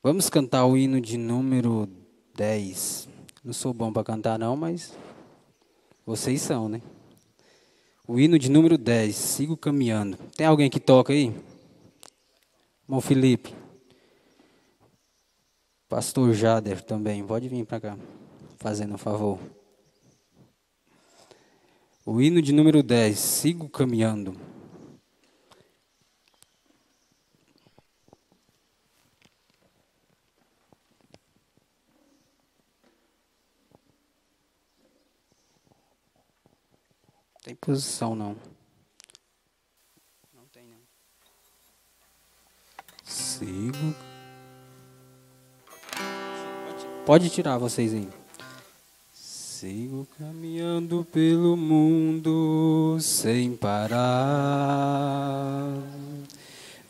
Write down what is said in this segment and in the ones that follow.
Vamos cantar o hino de número 10. Não sou bom para cantar não, mas vocês são, né? O hino de número 10, Sigo Caminhando. Tem alguém que toca aí? Irmão Felipe. Pastor Jader também, pode vir para cá, fazendo um favor. O hino de número 10, Sigo Caminhando. Tem posição não. Não tem não. Sigo. Pode tirar vocês aí. Sigo caminhando pelo mundo sem parar.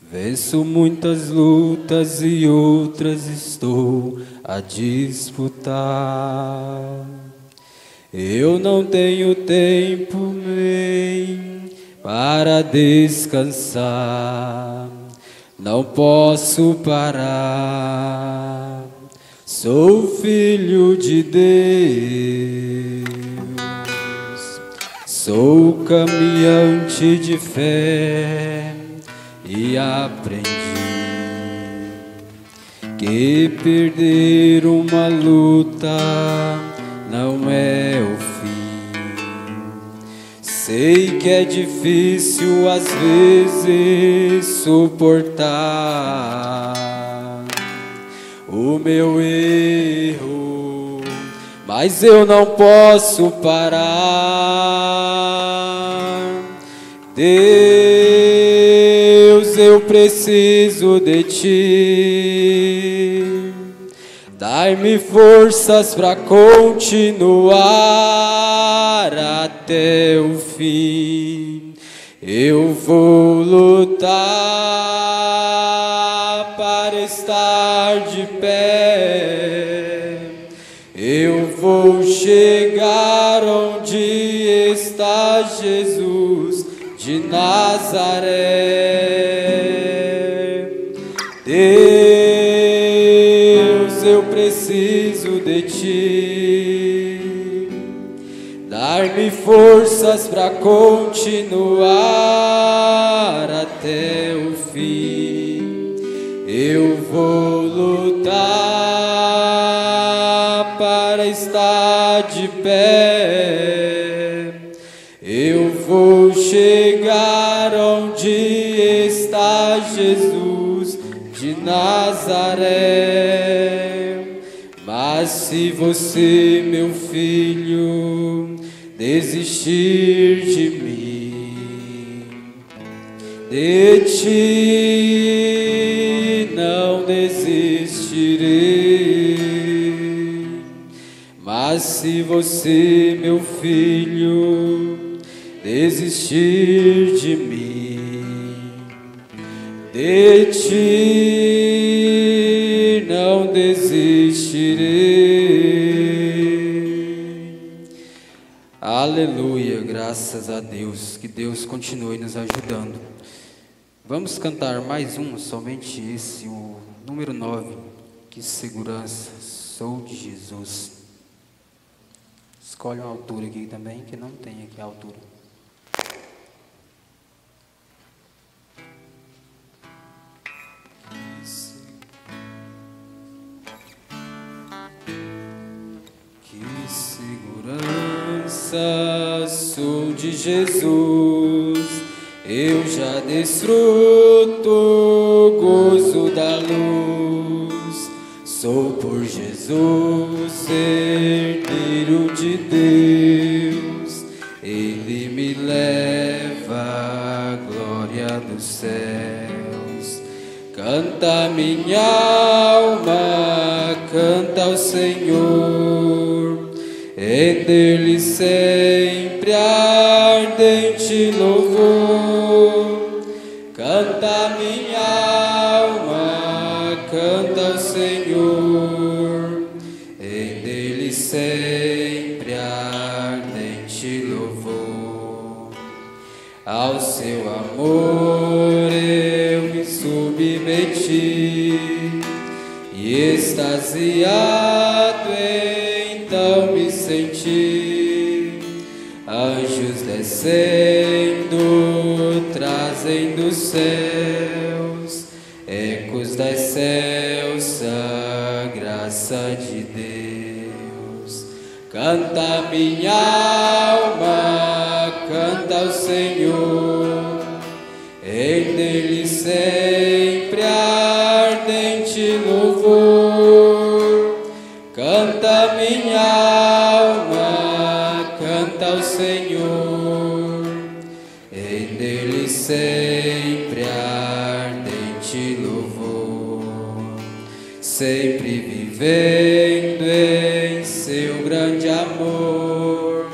Venço muitas lutas e outras estou a disputar. Eu não tenho tempo nem para descansar. Não posso parar. Sou filho de Deus. Sou caminhante de fé e aprendi que perder uma luta não é o fim. Sei que é difícil às vezes suportar o meu erro, mas eu não posso parar. Deus, eu preciso de Ti. Dai-me forças para continuar até o fim. Eu vou lutar para estar de pé. Eu vou chegar onde está Jesus de Nazaré. Deus, eu preciso de Ti. Dar-me forças para continuar até o fim. Eu vou lutar para estar de pé. Eu vou chegar onde está Jesus de Nazaré. Mas se você, meu filho, desistir de mim, de Ti não desistirei. Mas se você, meu filho, desistir de mim, de Ti não desistirei. Aleluia, graças a Deus, que Deus continue nos ajudando. Vamos cantar mais um, somente esse, o número 9, que segurança, sou de Jesus. Escolhe uma altura aqui também, que não tem aqui a altura. Que segurança, sou de Jesus. Eu já desfruto o gozo da luz. Sou por Jesus, herdeiro de Deus. Ele me leva à glória dos céus. Canta minha alma, canta ao Senhor. Em dele sempre ardente louvor. Canta minha alma, canta ao Senhor. Em dele sempre ardente louvor. Ao seu amor eu me submeti. extasiado então me senti, anjos descendo, trazendo os céus, ecos das céus, a graça de Deus. Canta minha alma, canta ao Senhor, em dele sempre ardente louvor. Canta minha alma, canta ao Senhor, em dele sempre ardente louvor. Sempre vivendo em seu grande amor,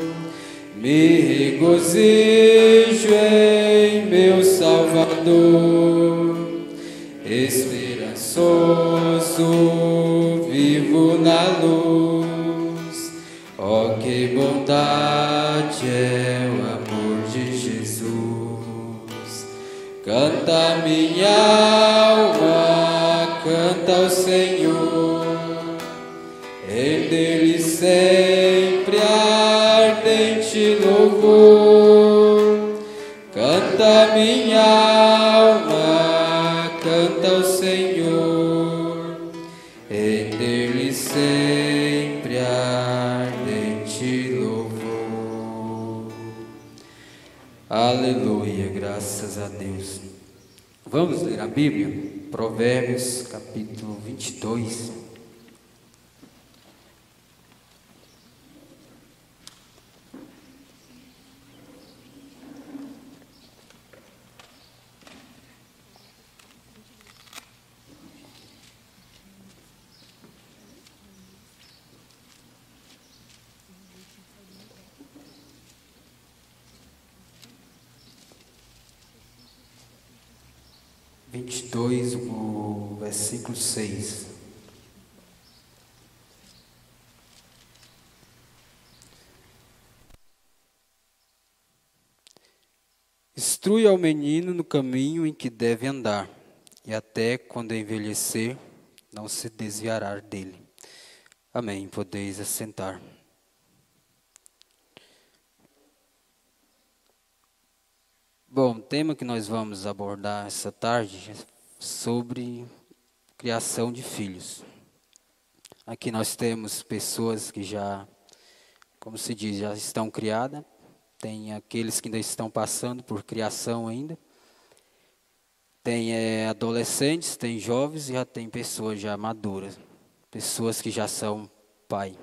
me regozijo em meu Salvador. Esperançoso vivo na luz, oh que bondade é o amor de Jesus. Canta minha alma, canta ao Senhor, em dele sempre ardente louvor. Canta minha alma, canta ao Senhor, em dele sempre ardente louvor. Aleluia, graças a Deus. Vamos ler a Bíblia? Provérbios, capítulo 22. O versículo 6. Instrui ao menino no caminho em que deve andar, e até quando envelhecer, não se desviará dele. Amém. Podeis assentar. Bom, o tema que nós vamos abordar essa tarde é sobre criação de filhos. Aqui nós temos pessoas que já, como se diz, já estão criadas. Tem aqueles que ainda estão passando por criação ainda. Tem adolescentes, tem jovens e já tem pessoas já maduras. Pessoas que já são pai.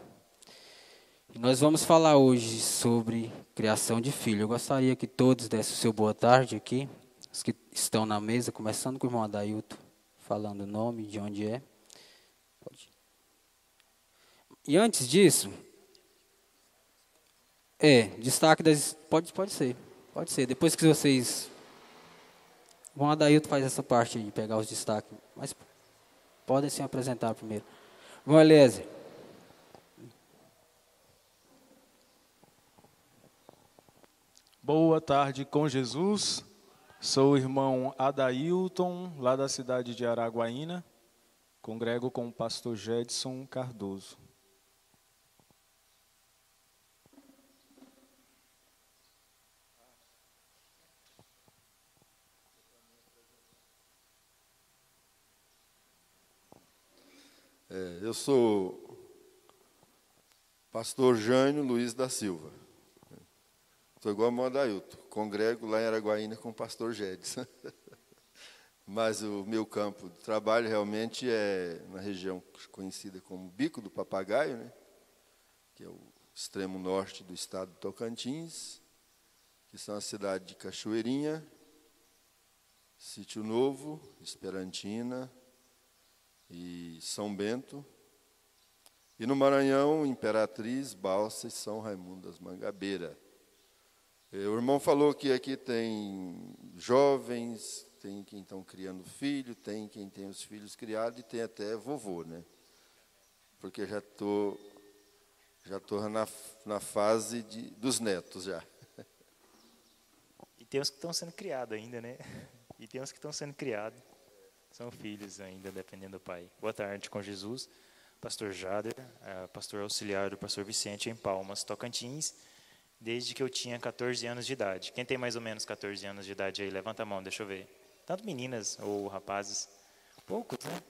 E nós vamos falar hoje sobre criação de filho. Eu gostaria que todos dessem o seu boa tarde aqui. Os que estão na mesa, começando com o irmão Adailton, falando o nome, de onde é. E antes disso, destaque das... Pode ser. Depois que vocês... O irmão Adailton faz essa parte aí, pegar os destaques. Mas podem se apresentar primeiro. Irmão Eliezer. Boa tarde com Jesus, sou o irmão Adailton, lá da cidade de Araguaína, congrego com o pastor Jedson Cardoso. Eu sou pastor Jânio Luiz da Silva. Estou igual ao irmão Adailton, congrego lá em Araguaína com o pastor Jedson. Mas o meu campo de trabalho realmente é na região conhecida como Bico do Papagaio, né? Que é o extremo norte do estado de Tocantins, que são a cidade de Cachoeirinha, Sítio Novo, Esperantina e São Bento. E no Maranhão, Imperatriz, Balsa e São Raimundo das Mangabeiras. O irmão falou que aqui tem jovens, tem quem estão criando filho, tem quem tem os filhos criados e tem até vovô, né? Porque já tô na fase dos netos já. E tem uns que estão sendo criados ainda, né? E tem uns que estão sendo criados. São filhos ainda, dependendo do pai. Boa tarde com Jesus. pastor Jader, pastor auxiliar do pastor Vicente em Palmas, Tocantins, desde que eu tinha 14 anos de idade. Quem tem mais ou menos 14 anos de idade aí? Levanta a mão, deixa eu ver. Tanto meninas ou rapazes, poucos, né?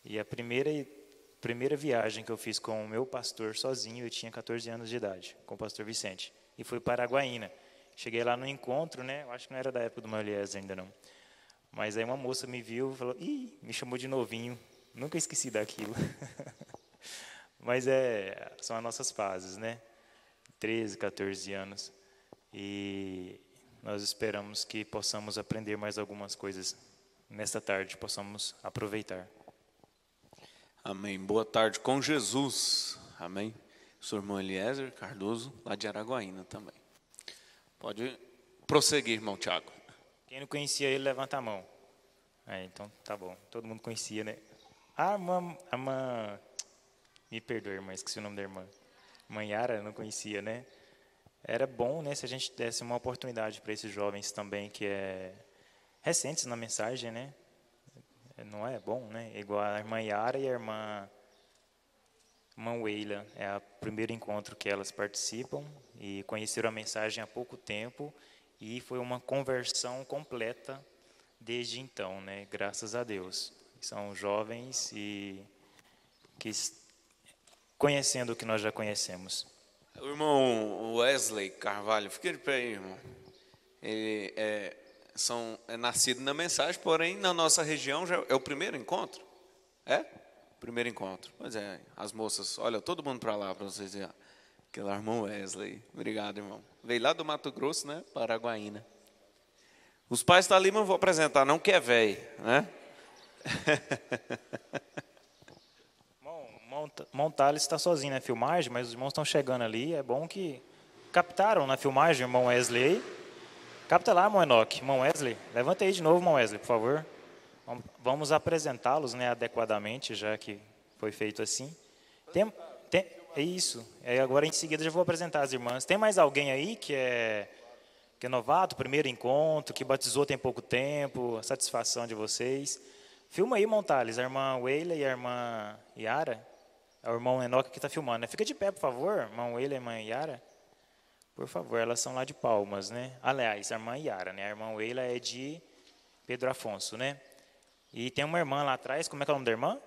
E a primeira viagem que eu fiz com o meu pastor sozinho, eu tinha 14 anos de idade, com o pastor Vicente. E fui para Araguaína. Cheguei lá no encontro, né? Eu acho que não era da época do Maliés ainda não. Mas aí uma moça me viu e falou, me chamou de novinho. Nunca esqueci daquilo. Mas são as nossas fases, né? 13, 14 anos. E nós esperamos que possamos aprender mais algumas coisas nesta tarde, possamos aproveitar. Amém. Boa tarde com Jesus. Amém. Sou o irmão Eliezer Cardoso, lá de Araguaína também. Pode prosseguir, irmão Tiago. Quem não conhecia ele, levanta a mão. Então, tá bom. Todo mundo conhecia, né? A irmã... Me perdoe, irmã, esqueci o nome da irmã. Irmã Yara, não conhecia, né? Era bom, né, se a gente desse uma oportunidade para esses jovens também, que recentes na mensagem, né? Não é bom, né? Igual a irmã Yara e a irmã Weila. É o primeiro encontro que elas participam e conheceram a mensagem há pouco tempo e foi uma conversão completa desde então, né? Graças a Deus. São jovens e que conhecendo o que nós já conhecemos. O irmão Wesley Carvalho, fica de pé aí, irmão. Ele é nascido na mensagem, porém na nossa região já é o primeiro encontro. É? Primeiro encontro. Pois é, as moças, olha, todo mundo para lá para vocês verem. Aquele irmão Wesley. Obrigado, irmão. Veio lá do Mato Grosso, né? Paraguaína. Os pais estão ali, mas não vou apresentar, não, que é velho, né? Montales está sozinho na filmagem, mas os irmãos estão chegando ali. É bom que captaram na filmagem o irmão Wesley. Capta lá, irmão Enoque. Irmão Wesley, levanta aí de novo, irmão Wesley, por favor. Vamos apresentá-los, né, adequadamente, já que foi feito assim. É isso. Agora, em seguida, já vou apresentar as irmãs. Tem mais alguém aí que é novato, primeiro encontro, que batizou tem pouco tempo, a satisfação de vocês? Filma aí, Montales, a irmã Weila e a irmã Yara. É o irmão Enoque que está filmando, né? Fica de pé, por favor, irmão Weila e a irmã Yara. Por favor, elas são lá de Palmas, né? Aliás, a irmã Yara, né? A irmã Weila é de Pedro Afonso, né? E tem uma irmã lá atrás, como é que é o nome da irmã?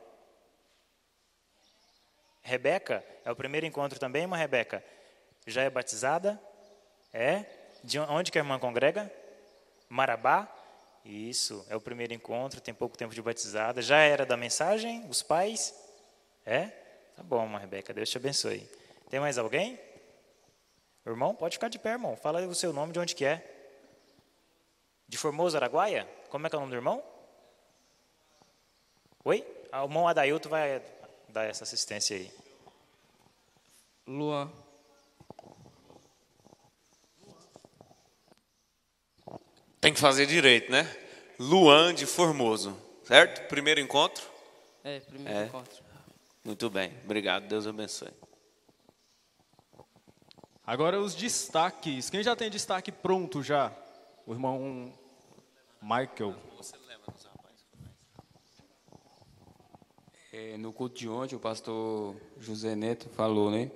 Rebeca? É o primeiro encontro também, irmã Rebeca? Já é batizada? É? De onde que a irmã congrega? Marabá? Isso, é o primeiro encontro, tem pouco tempo de batizada. Já era da mensagem? Os pais? É? Tá bom, irmã Rebeca, Deus te abençoe. Tem mais alguém? Irmão, pode ficar de pé, irmão. Fala aí o seu nome, de onde que é. De Formoso, Araguaia? Como é que é o nome do irmão? Oi? O irmão Adailto vai dar essa assistência aí. Luan. Tem que fazer direito, né? Luan de Formoso, certo? Primeiro encontro? Primeiro encontro. Muito bem, obrigado, Deus abençoe. Agora os destaques. Quem já tem destaque pronto já? O irmão Michael. No culto de ontem, o pastor José Neto falou, né?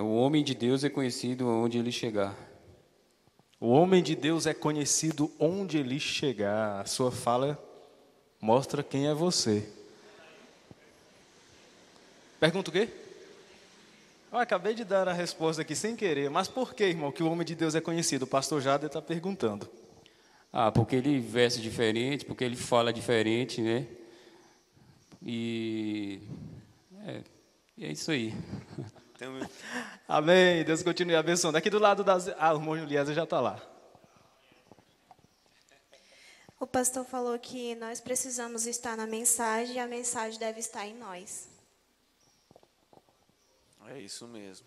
O homem de Deus é conhecido onde ele chegar. O homem de Deus é conhecido onde ele chegar. A sua fala mostra quem é você. Pergunta o quê? Eu acabei de dar a resposta aqui sem querer. Mas por que, irmão, que o homem de Deus é conhecido? O pastor Jader está perguntando. Porque ele veste diferente, porque ele fala diferente, né? E é isso aí. Amém. Deus continue abençoando. Aqui do lado das... o irmão Eliezer já está lá. O pastor falou que nós precisamos estar na mensagem e a mensagem deve estar em nós. É isso mesmo.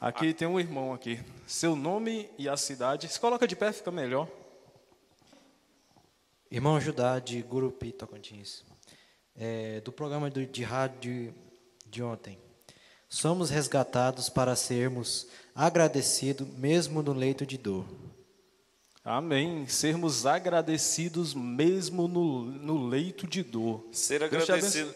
Aqui tem um irmão aqui. Seu nome e a cidade. Se coloca de pé, fica melhor. Irmão Judá, de Gurupi, Tocantins. Do programa de rádio de ontem. Somos resgatados para sermos agradecidos mesmo no leito de dor. Amém. Sermos agradecidos mesmo no leito de dor. Ser agradecido.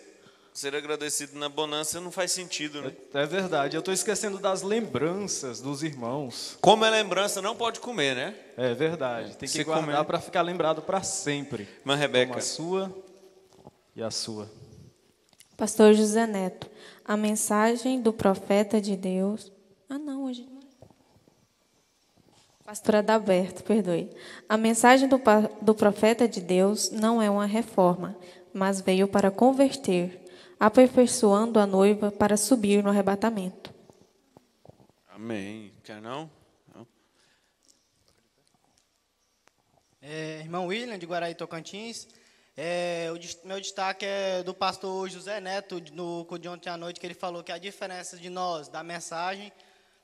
Ser agradecido na bonança não faz sentido, né? É verdade, eu estou esquecendo das lembranças dos irmãos. Como é lembrança, não pode comer, né? É verdade, tem que Se guardar comer. para ficar lembrado para sempre. Irmã Rebeca. Como a sua e a sua. Pastor José Neto, a mensagem do profeta de Deus... hoje não. Pastor Adalberto, perdoe. A mensagem do profeta de Deus não é uma reforma, mas veio para converter, aperfeiçoando a noiva para subir no arrebatamento. Amém. Quer não? Não. Irmão William, de Guaraí, Tocantins. Meu destaque é do pastor José Neto, no culto de ontem à noite, que ele falou que a diferença de nós, da mensagem,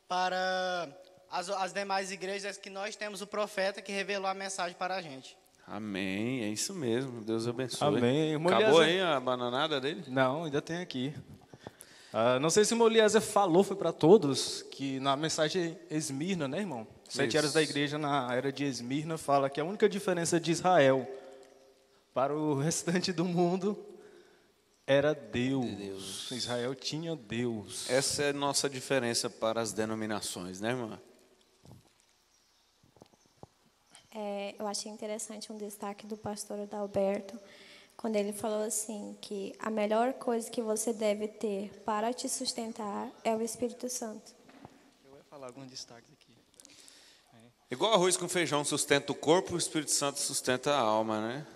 para as demais igrejas, é que nós temos o profeta que revelou a mensagem para a gente. Amém, é isso mesmo. Deus abençoe. Amém. Acabou aí a bananada dele? Não, ainda tem aqui. Não sei se o Moliezer falou, foi para todos, que na mensagem Esmirna, né, irmão? 7 eras da igreja na era de Esmirna fala que a única diferença de Israel para o restante do mundo era Deus. Israel tinha Deus. Essa é a nossa diferença para as denominações, né, irmã? Eu achei interessante um destaque do pastor Adalberto, quando ele falou assim, que a melhor coisa que você deve ter para te sustentar é o Espírito Santo. Eu vou falar alguns destaques aqui. Igual arroz com feijão sustenta o corpo, o Espírito Santo sustenta a alma, né?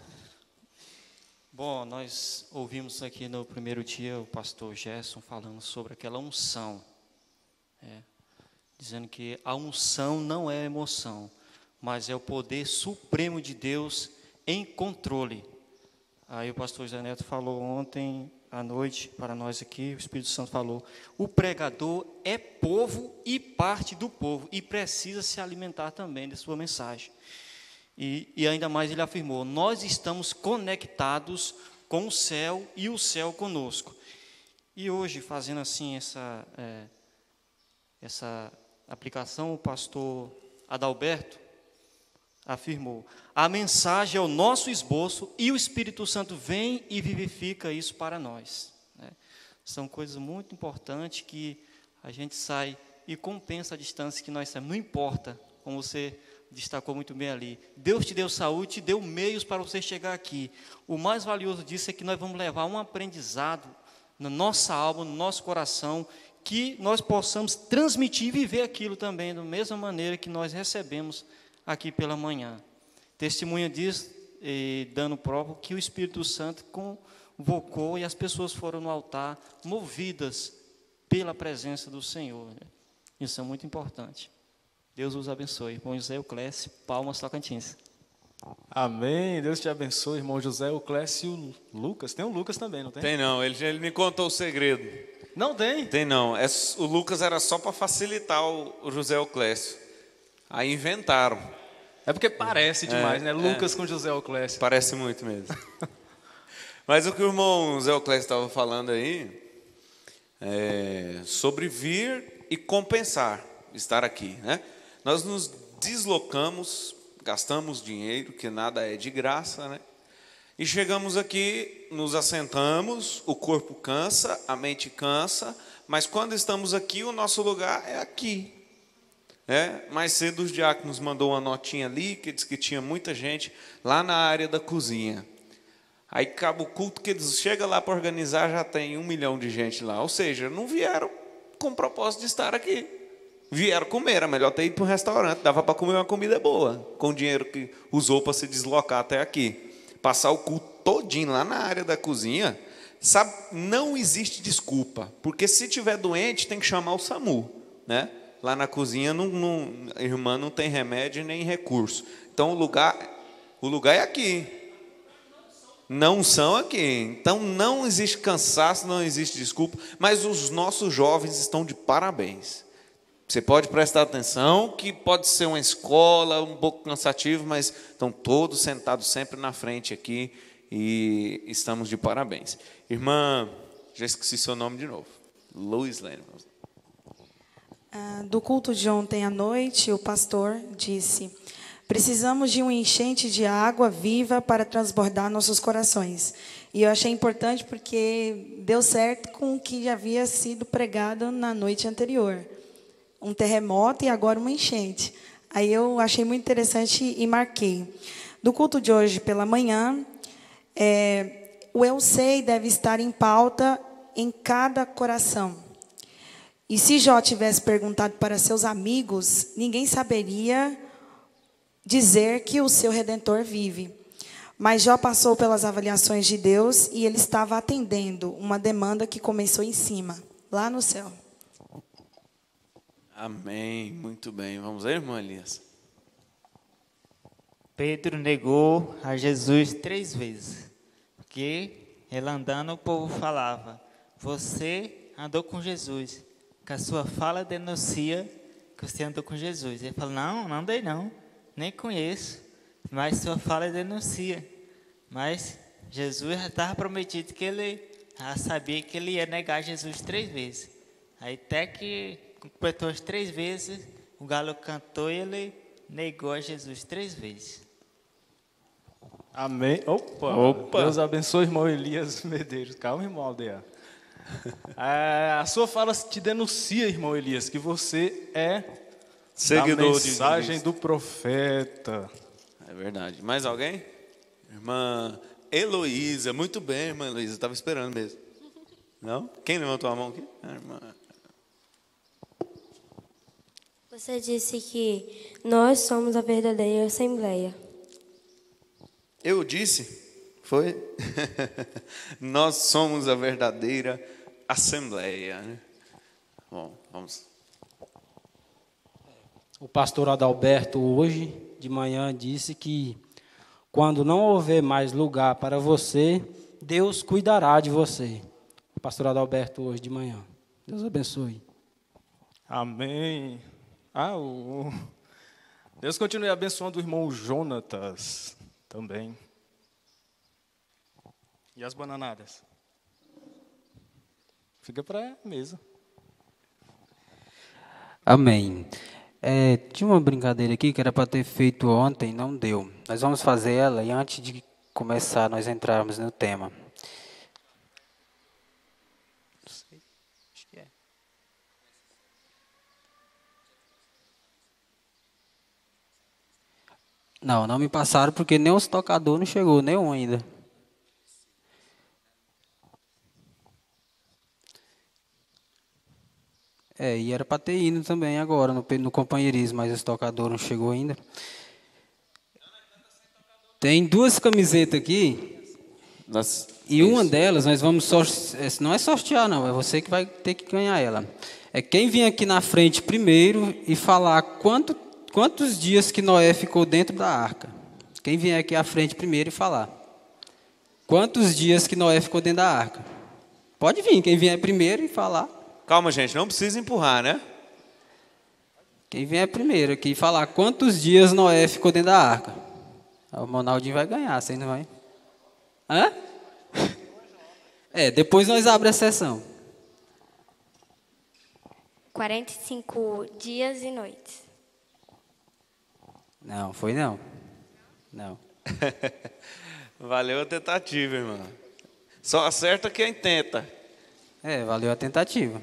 Bom, nós ouvimos aqui no primeiro dia o pastor Gerson falando sobre aquela unção, dizendo que a unção não é emoção, mas é o poder supremo de Deus em controle. Aí o pastor José Neto falou ontem à noite para nós aqui, o Espírito Santo falou, o pregador é povo e parte do povo, e precisa se alimentar também de sua mensagem. E ainda mais ele afirmou, nós estamos conectados com o céu e o céu conosco. E hoje, fazendo assim essa aplicação, o pastor Adalberto afirmou, a mensagem é o nosso esboço e o Espírito Santo vem e vivifica isso para nós. São coisas muito importantes que a gente sai e compensa a distância que nós temos. Não importa, como você destacou muito bem ali, Deus te deu saúde, te deu meios para você chegar aqui. O mais valioso disso é que nós vamos levar um aprendizado na nossa alma, no nosso coração, que nós possamos transmitir e viver aquilo também, da mesma maneira que nós recebemos aqui pela manhã. Testemunha disso, dando prova, que o Espírito Santo convocou e as pessoas foram no altar movidas pela presença do Senhor. Isso é muito importante. Deus os abençoe. Irmão José Euclésio, Palmas, Tocantins. Amém. Deus te abençoe, irmão José Euclésio Lucas. Tem um Lucas também, não tem? Tem não, ele me contou o segredo. Não tem? Tem não. O Lucas era só para facilitar o José Euclésio. Aí inventaram. É porque parece demais, né? Lucas com José Euclésio. Parece muito mesmo. Mas o que o irmão José Euclésio estava falando aí é sobre vir e compensar estar aqui, né? Nós nos deslocamos, gastamos dinheiro, que nada é de graça, né? E chegamos aqui, nos assentamos, o corpo cansa, a mente cansa, mas quando estamos aqui, o nosso lugar é aqui. Mais cedo os diáconos mandou uma notinha ali, que diz que tinha muita gente lá na área da cozinha. Aí acaba o culto, que eles chegam lá para organizar, já tem 1 milhão de gente lá. Ou seja, não vieram com o propósito de estar aqui. Vieram comer, era melhor ter ido para um restaurante, dava para comer uma comida boa, com o dinheiro que usou para se deslocar até aqui. Passar o culto todinho lá na área da cozinha, sabe, não existe desculpa, porque se tiver doente tem que chamar o SAMU, né? Lá na cozinha a irmã não tem remédio nem recurso. Então o lugar é aqui. Não são aqui. Então não existe cansaço, não existe desculpa, mas os nossos jovens estão de parabéns. Você pode prestar atenção que pode ser uma escola um pouco cansativo, mas estão todos sentados sempre na frente aqui e estamos de parabéns. Irmã, já esqueci seu nome de novo. Luiz Lene. Do culto de ontem à noite, o pastor disse, Precisamos de um enchente de água viva para transbordar nossos corações. E eu achei importante porque deu certo com o que já havia sido pregado na noite anterior. Um terremoto e agora uma enchente. Aí eu achei muito interessante e marquei. Do culto de hoje pela manhã, o eu sei deve estar em pauta em cada coração. E se Jó tivesse perguntado para seus amigos, ninguém saberia dizer que o seu Redentor vive. Mas Jó passou pelas avaliações de Deus e ele estava atendendo uma demanda que começou em cima, lá no céu. Amém. Muito bem. Vamos ver, irmã Elias. Pedro negou a Jesus 3 vezes. Porque ele andando, o povo falava: você andou com Jesus, que a sua fala denuncia que você andou com Jesus. Ele falou: não andei não, nem conheço, mas sua fala denuncia. Mas Jesus já estava prometido que ele já sabia que ele ia negar Jesus 3 vezes. Aí até que completou as 3 vezes, o galo cantou e ele negou a Jesus 3 vezes. Amém. Opa. Deus abençoe, irmão Elias Medeiros. Calma, irmão Aldeia. A sua fala te denuncia, irmão Elias, que você é seguidor da mensagem do profeta. É verdade. Mais alguém? Irmã Heloísa. Muito bem, irmã Heloísa. Estava esperando mesmo. Não? Quem levantou a mão aqui? Irmã. Você disse que nós somos a verdadeira assembleia. Eu disse? Foi? Nós somos a verdadeira assembleia, né? Bom, vamos. O pastor Adalberto hoje de manhã disse que quando não houver mais lugar para você, Deus cuidará de você. O pastor Adalberto hoje de manhã. Deus abençoe. Amém. Deus continue abençoando o irmão Jonatas também. E as bananadas? Fica para a mesa. Amém. Tinha uma brincadeira aqui que era para ter feito ontem, não deu. Nós vamos fazer ela e antes de começar nós entrarmos no tema. Não sei, acho que é. Não me passaram porque nem os tocadores não chegou, nenhum ainda. E era para ter ido também agora, no companheirismo, mas esse tocador não chegou ainda. Tem 2 camisetas aqui, e uma delas nós vamos sortear, não é sortear não, é você que vai ter que ganhar ela. É quem vir aqui na frente primeiro e falar quantos dias que Noé ficou dentro da arca. Quem vier aqui à frente primeiro e falar quantos dias que Noé ficou dentro da arca. Pode vir, quem vier primeiro e falar. Calma, gente, não precisa empurrar, né? Quem vier primeiro aqui e falar quantos dias Noé ficou dentro da arca. O Monaldinho vai ganhar, você não vai? Hã? Depois nós abrimos a sessão. 45 dias e noites. Não, foi não. Não. Valeu a tentativa, irmão. Só acerta quem tenta. Valeu a tentativa.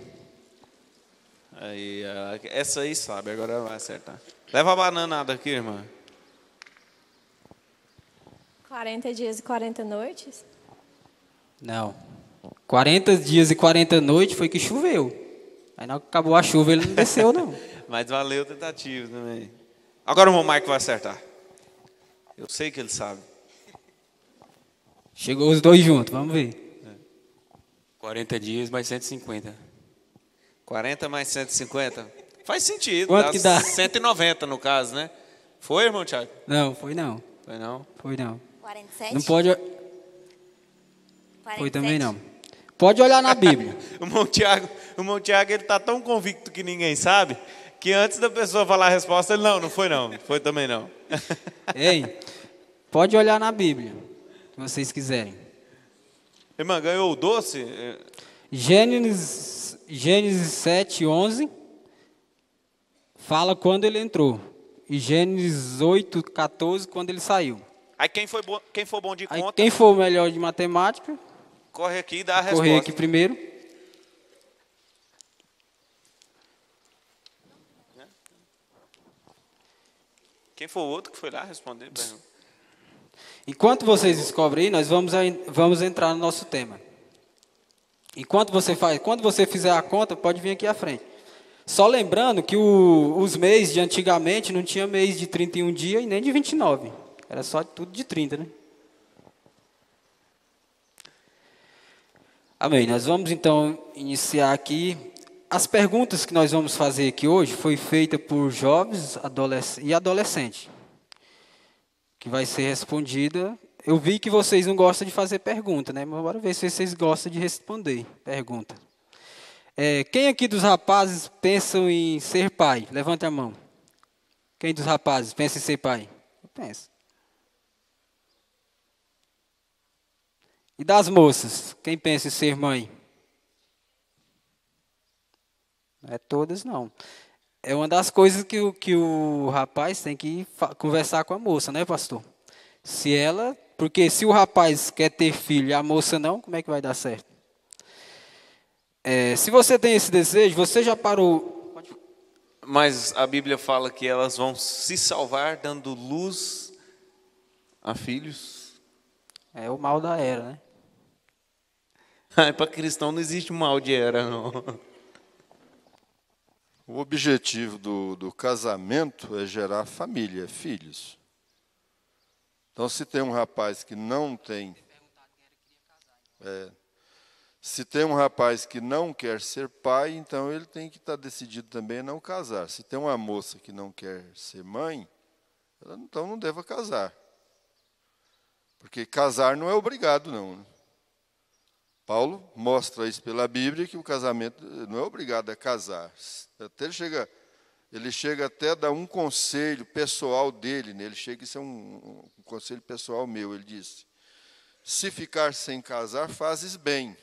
Aí, essa aí sabe, agora vai acertar. Leva a bananada aqui, irmã. 40 dias e 40 noites? Não. 40 dias e 40 noites foi que choveu. Aí não acabou a chuva, ele não desceu, não. Mas valeu a tentativa também. Agora o irmão Mike vai acertar. Eu sei que ele sabe. Chegou os 2 juntos, vamos ver. 40 dias mais 150. 40 mais 150? Faz sentido. Quanto que dá? 190 no caso, né? Foi, irmão Thiago? Não, foi não. Foi não? Foi não. 47? Não pode... 47? Foi também não. Pode olhar na Bíblia. O irmão Thiago, ele está tão convicto que ninguém sabe, que antes da pessoa falar a resposta, ele não foi não. Foi também não. Ei, pode olhar na Bíblia, se vocês quiserem. Irmã, ganhou o doce? Gênesis 7:11 fala quando ele entrou. e Gênesis 8, 14, quando ele saiu. Aí quem for bom de Aí, conta, quem for o melhor de matemática, corre aqui e dá a correr resposta. aqui primeiro. Quem for o outro que foi lá responder. Enquanto vocês descobrem aí, nós vamos entrar no nosso tema. Quando você fizer a conta, pode vir aqui à frente. Só lembrando que os meses de antigamente não tinha mês de 31 dias e nem de 29. Era só tudo de 30, né? Amém. Nós vamos então iniciar aqui. As perguntas que nós vamos fazer aqui hoje foi feita por jovens e adolescentes, que vai ser respondida. Eu vi que vocês não gostam de fazer pergunta, né? Mas bora ver se vocês gostam de responder pergunta. Quem aqui dos rapazes pensam em ser pai? Levante a mão. Quem dos rapazes pensa em ser pai? Eu penso. E das moças? Quem pensa em ser mãe? Não é todas, não. É uma das coisas que o rapaz tem que conversar com a moça, né, pastor? Porque se o rapaz quer ter filho e a moça não, como é que vai dar certo? Se você tem esse desejo, você já parou... Mas a Bíblia fala que elas vão se salvar dando luz a filhos. É o mal da era, né? Para cristão não existe mal de era, não. O objetivo do casamento é gerar família, filhos. Então, se tem um rapaz que não tem... se tem um rapaz que não quer ser pai, então ele tem que estar decidido também a não casar. Se tem uma moça que não quer ser mãe, ela então não deva casar. Porque casar não é obrigado, não, né? Paulo mostra isso pela Bíblia, que o casamento não é obrigado a casar. Ele chega até a dar um conselho pessoal dele, né? Ele chega, isso é um conselho pessoal meu, ele disse: se ficar sem casar, fazes bem.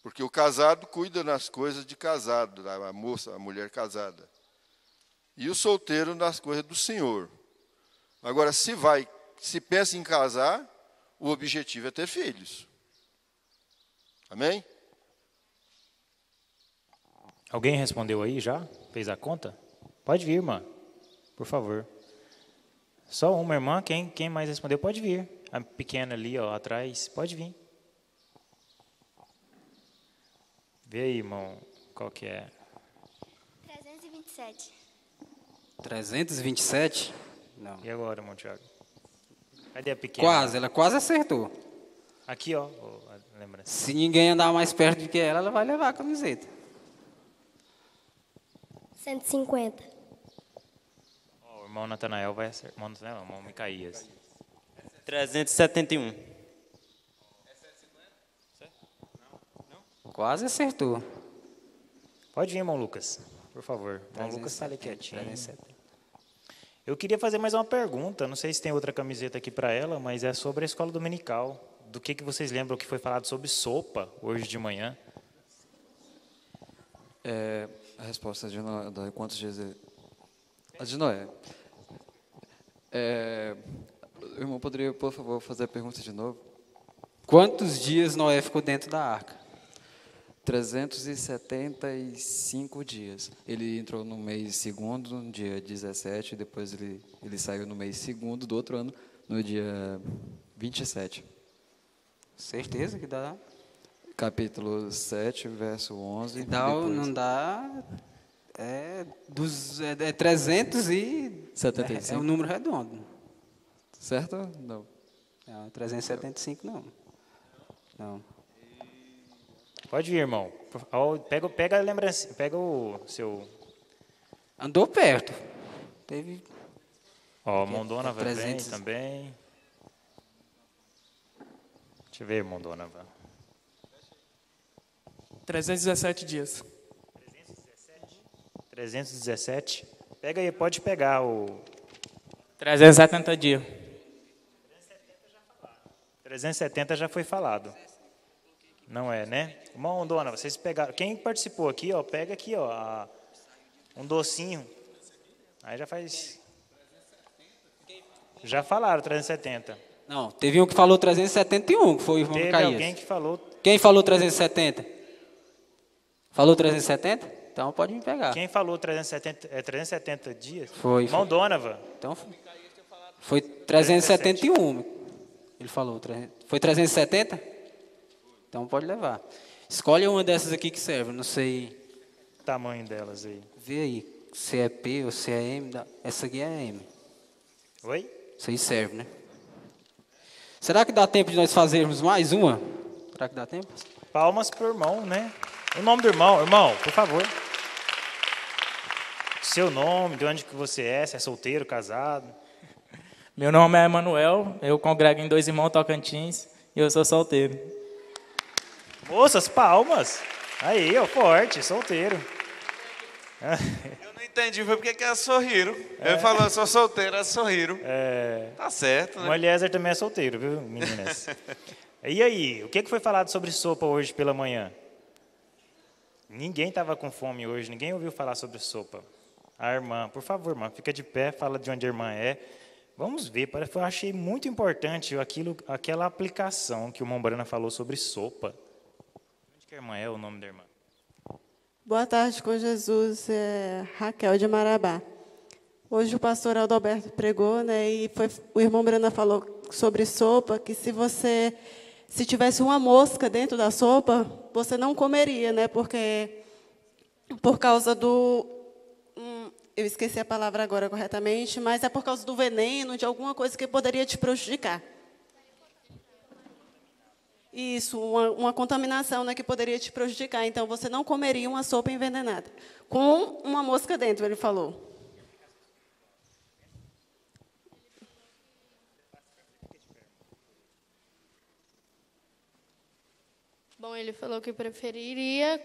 Porque o casado cuida das coisas de casado, a mulher casada. E o solteiro nas coisas do Senhor. Agora, se pensa em casar, o objetivo é ter filhos. Amém? Alguém respondeu aí já? Fez a conta? Pode vir, irmã, por favor. Só uma irmã, quem mais respondeu pode vir. A pequena ali, ó, atrás, pode vir. Vê aí, irmão, qual que é? 327. 327? Não. E agora, irmão Thiago? Cadê a pequena? Quase, ela quase acertou. Aqui, ó, lembrança. Se ninguém andar mais perto do que ela vai levar a camiseta. 150. O irmão Natanael vai acertar. Irmão Micaías. 371. Quase acertou. Pode vir, irmão Lucas, por favor. Irmão Lucas está ali 370. quietinho. Eu queria fazer mais uma pergunta. Não sei se tem outra camiseta aqui para ela, mas é sobre a escola dominical. Do que vocês lembram que foi falado sobre sopa hoje de manhã? A resposta de Noé, quantos dias... A de Noé. O irmão poderia, por favor, fazer a pergunta de novo? Quantos dias Noé ficou dentro da arca? 375 dias. Ele entrou no mês segundo, no dia 17, depois ele saiu no mês segundo do outro ano, no dia 27. Certeza que dá? Capítulo 7, verso 11. Não dá... É 375. É um número redondo. Certo? Não. Não, 375 não. Não. Pode vir, irmão. Pega a lembrança, pega o seu... Andou perto. Teve... Ó, Mondona vai bem também. Deixa eu ver, Mondona. 317 dias. 317. Pega aí, pode pegar o... 370 dias. 370 já foi falado. Não é, né? Irmão, dona, vocês pegaram... Quem participou aqui, ó, pega aqui, ó, um docinho. Aí já faz... Já falaram 370. Não, teve um que falou 371, que foi o irmão Teve Caías. alguém que falou... Quem falou 370? Falou 370? Então pode me pegar. Quem falou 370 dias? Foi. Irmão Donovan. Então foi 371. Ele falou. Foi 370? Então pode levar. Escolhe uma dessas aqui que serve. Não sei. O tamanho delas aí. Vê aí se é P ou se é M. Essa aqui é M. Oi? Isso aí serve, né? Será que dá tempo de nós fazermos mais uma? Será que dá tempo? Palmas pro irmão, né? O nome do irmão. Irmão, por favor. Seu nome, de onde que você é, se é solteiro, casado. Meu nome é Emanuel, eu congrego em Dois Irmãos Tocantins e eu sou solteiro. Moças, palmas. Aí, ó, forte, solteiro. Eu não entendi, foi porque que elas sorriram. Ele falou, eu sou solteiro, elas sorriram. Tá certo, né? O Eliezer também é solteiro, viu, meninas? E aí, o que foi falado sobre sopa hoje pela manhã? Ninguém estava com fome hoje, ninguém ouviu falar sobre sopa. A irmã, por favor, irmã, fica de pé, fala de onde a irmã é. Vamos ver, eu achei muito importante aquela aplicação que o irmão Brana falou sobre sopa. Onde que a irmã é, o nome da irmã? Boa tarde com Jesus, Raquel de Marabá. Hoje o pastor Adalberto pregou, né, e o irmão Brana falou sobre sopa, que se tivesse uma mosca dentro da sopa, você não comeria, né, porque por causa do... eu esqueci a palavra agora corretamente, mas é por causa do veneno, de alguma coisa que poderia te prejudicar. Isso, uma contaminação, né, que poderia te prejudicar. Então, você não comeria uma sopa envenenada. Com uma mosca dentro, ele falou. Bom, ele falou que preferiria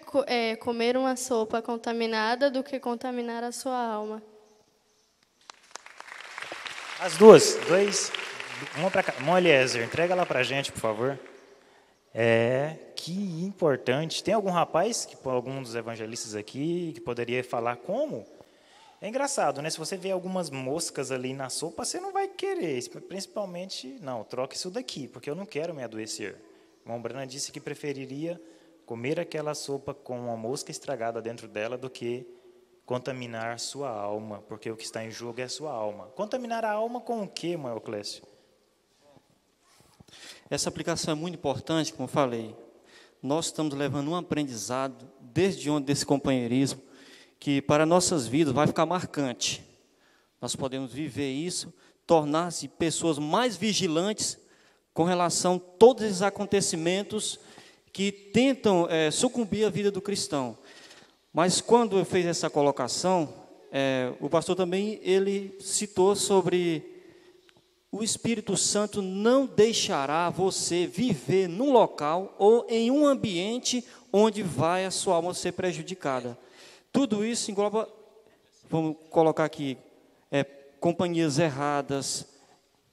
comer uma sopa contaminada do que contaminar a sua alma. As duas, uma para cá. Irmão Eliezer, entrega lá para a gente, por favor. Que importante. Tem algum rapaz, algum dos evangelistas aqui, que poderia falar como? É engraçado, né? Se você vê algumas moscas ali na sopa, você não vai querer. Principalmente, não, troca isso daqui, porque eu não quero me adoecer. O irmão Brana disse que preferiria comer aquela sopa com uma mosca estragada dentro dela do que contaminar sua alma, porque o que está em jogo é a sua alma. Contaminar a alma com o quê, irmão Euclésio? Essa aplicação é muito importante, como eu falei. Nós estamos levando um aprendizado, desde onde desse companheirismo, que para nossas vidas vai ficar marcante. Nós podemos viver isso, tornar-se pessoas mais vigilantes com relação a todos esses acontecimentos que tentam sucumbir a vida do cristão. Mas quando eu fiz essa colocação, o pastor também ele citou sobre o Espírito Santo não deixará você viver num local ou em um ambiente onde vai a sua alma ser prejudicada. Tudo isso engloba, vamos colocar aqui, companhias erradas,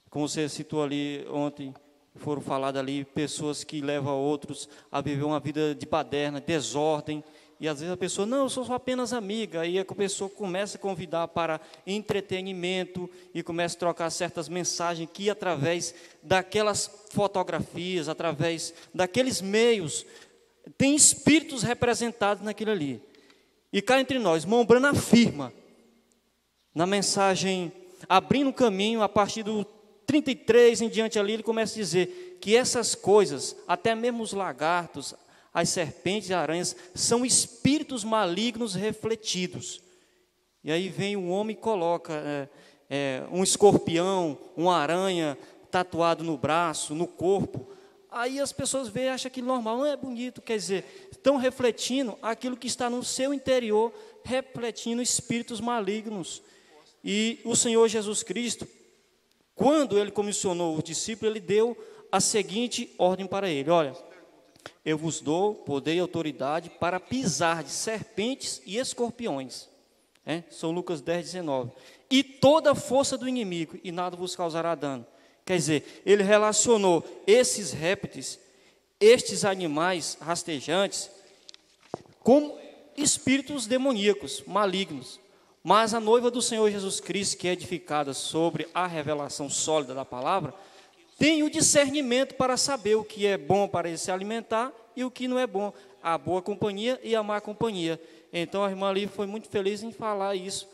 como você citou ali ontem, foram faladas ali, pessoas que levam outros a viver uma vida de baderna, desordem, e às vezes a pessoa, não, eu sou apenas amiga, aí a pessoa começa a convidar para entretenimento e começa a trocar certas mensagens que através daquelas fotografias, através daqueles meios, tem espíritos representados naquilo ali. E cá entre nós, irmão Brana afirma, na mensagem, abrindo o caminho, a partir do 33 em diante ali, ele começa a dizer que essas coisas, até mesmo os lagartos, as serpentes e aranhas, são espíritos malignos refletidos. E aí vem um homem e coloca um escorpião, uma aranha tatuado no braço, no corpo. Aí as pessoas veem e acham aquilo normal, não é bonito, quer dizer, estão refletindo aquilo que está no seu interior, refletindo espíritos malignos. E o Senhor Jesus Cristo, quando ele comissionou os discípulos, ele deu a seguinte ordem para ele: olha, eu vos dou poder e autoridade para pisar de serpentes e escorpiões. São Lucas 10, 19. E toda a força do inimigo, e nada vos causará dano. Quer dizer, ele relacionou esses répteis, estes animais rastejantes, como espíritos demoníacos, malignos. Mas a noiva do Senhor Jesus Cristo, que é edificada sobre a revelação sólida da palavra, tem o discernimento para saber o que é bom para ele se alimentar e o que não é bom, a boa companhia e a má companhia. Então a irmã ali foi muito feliz em falar isso,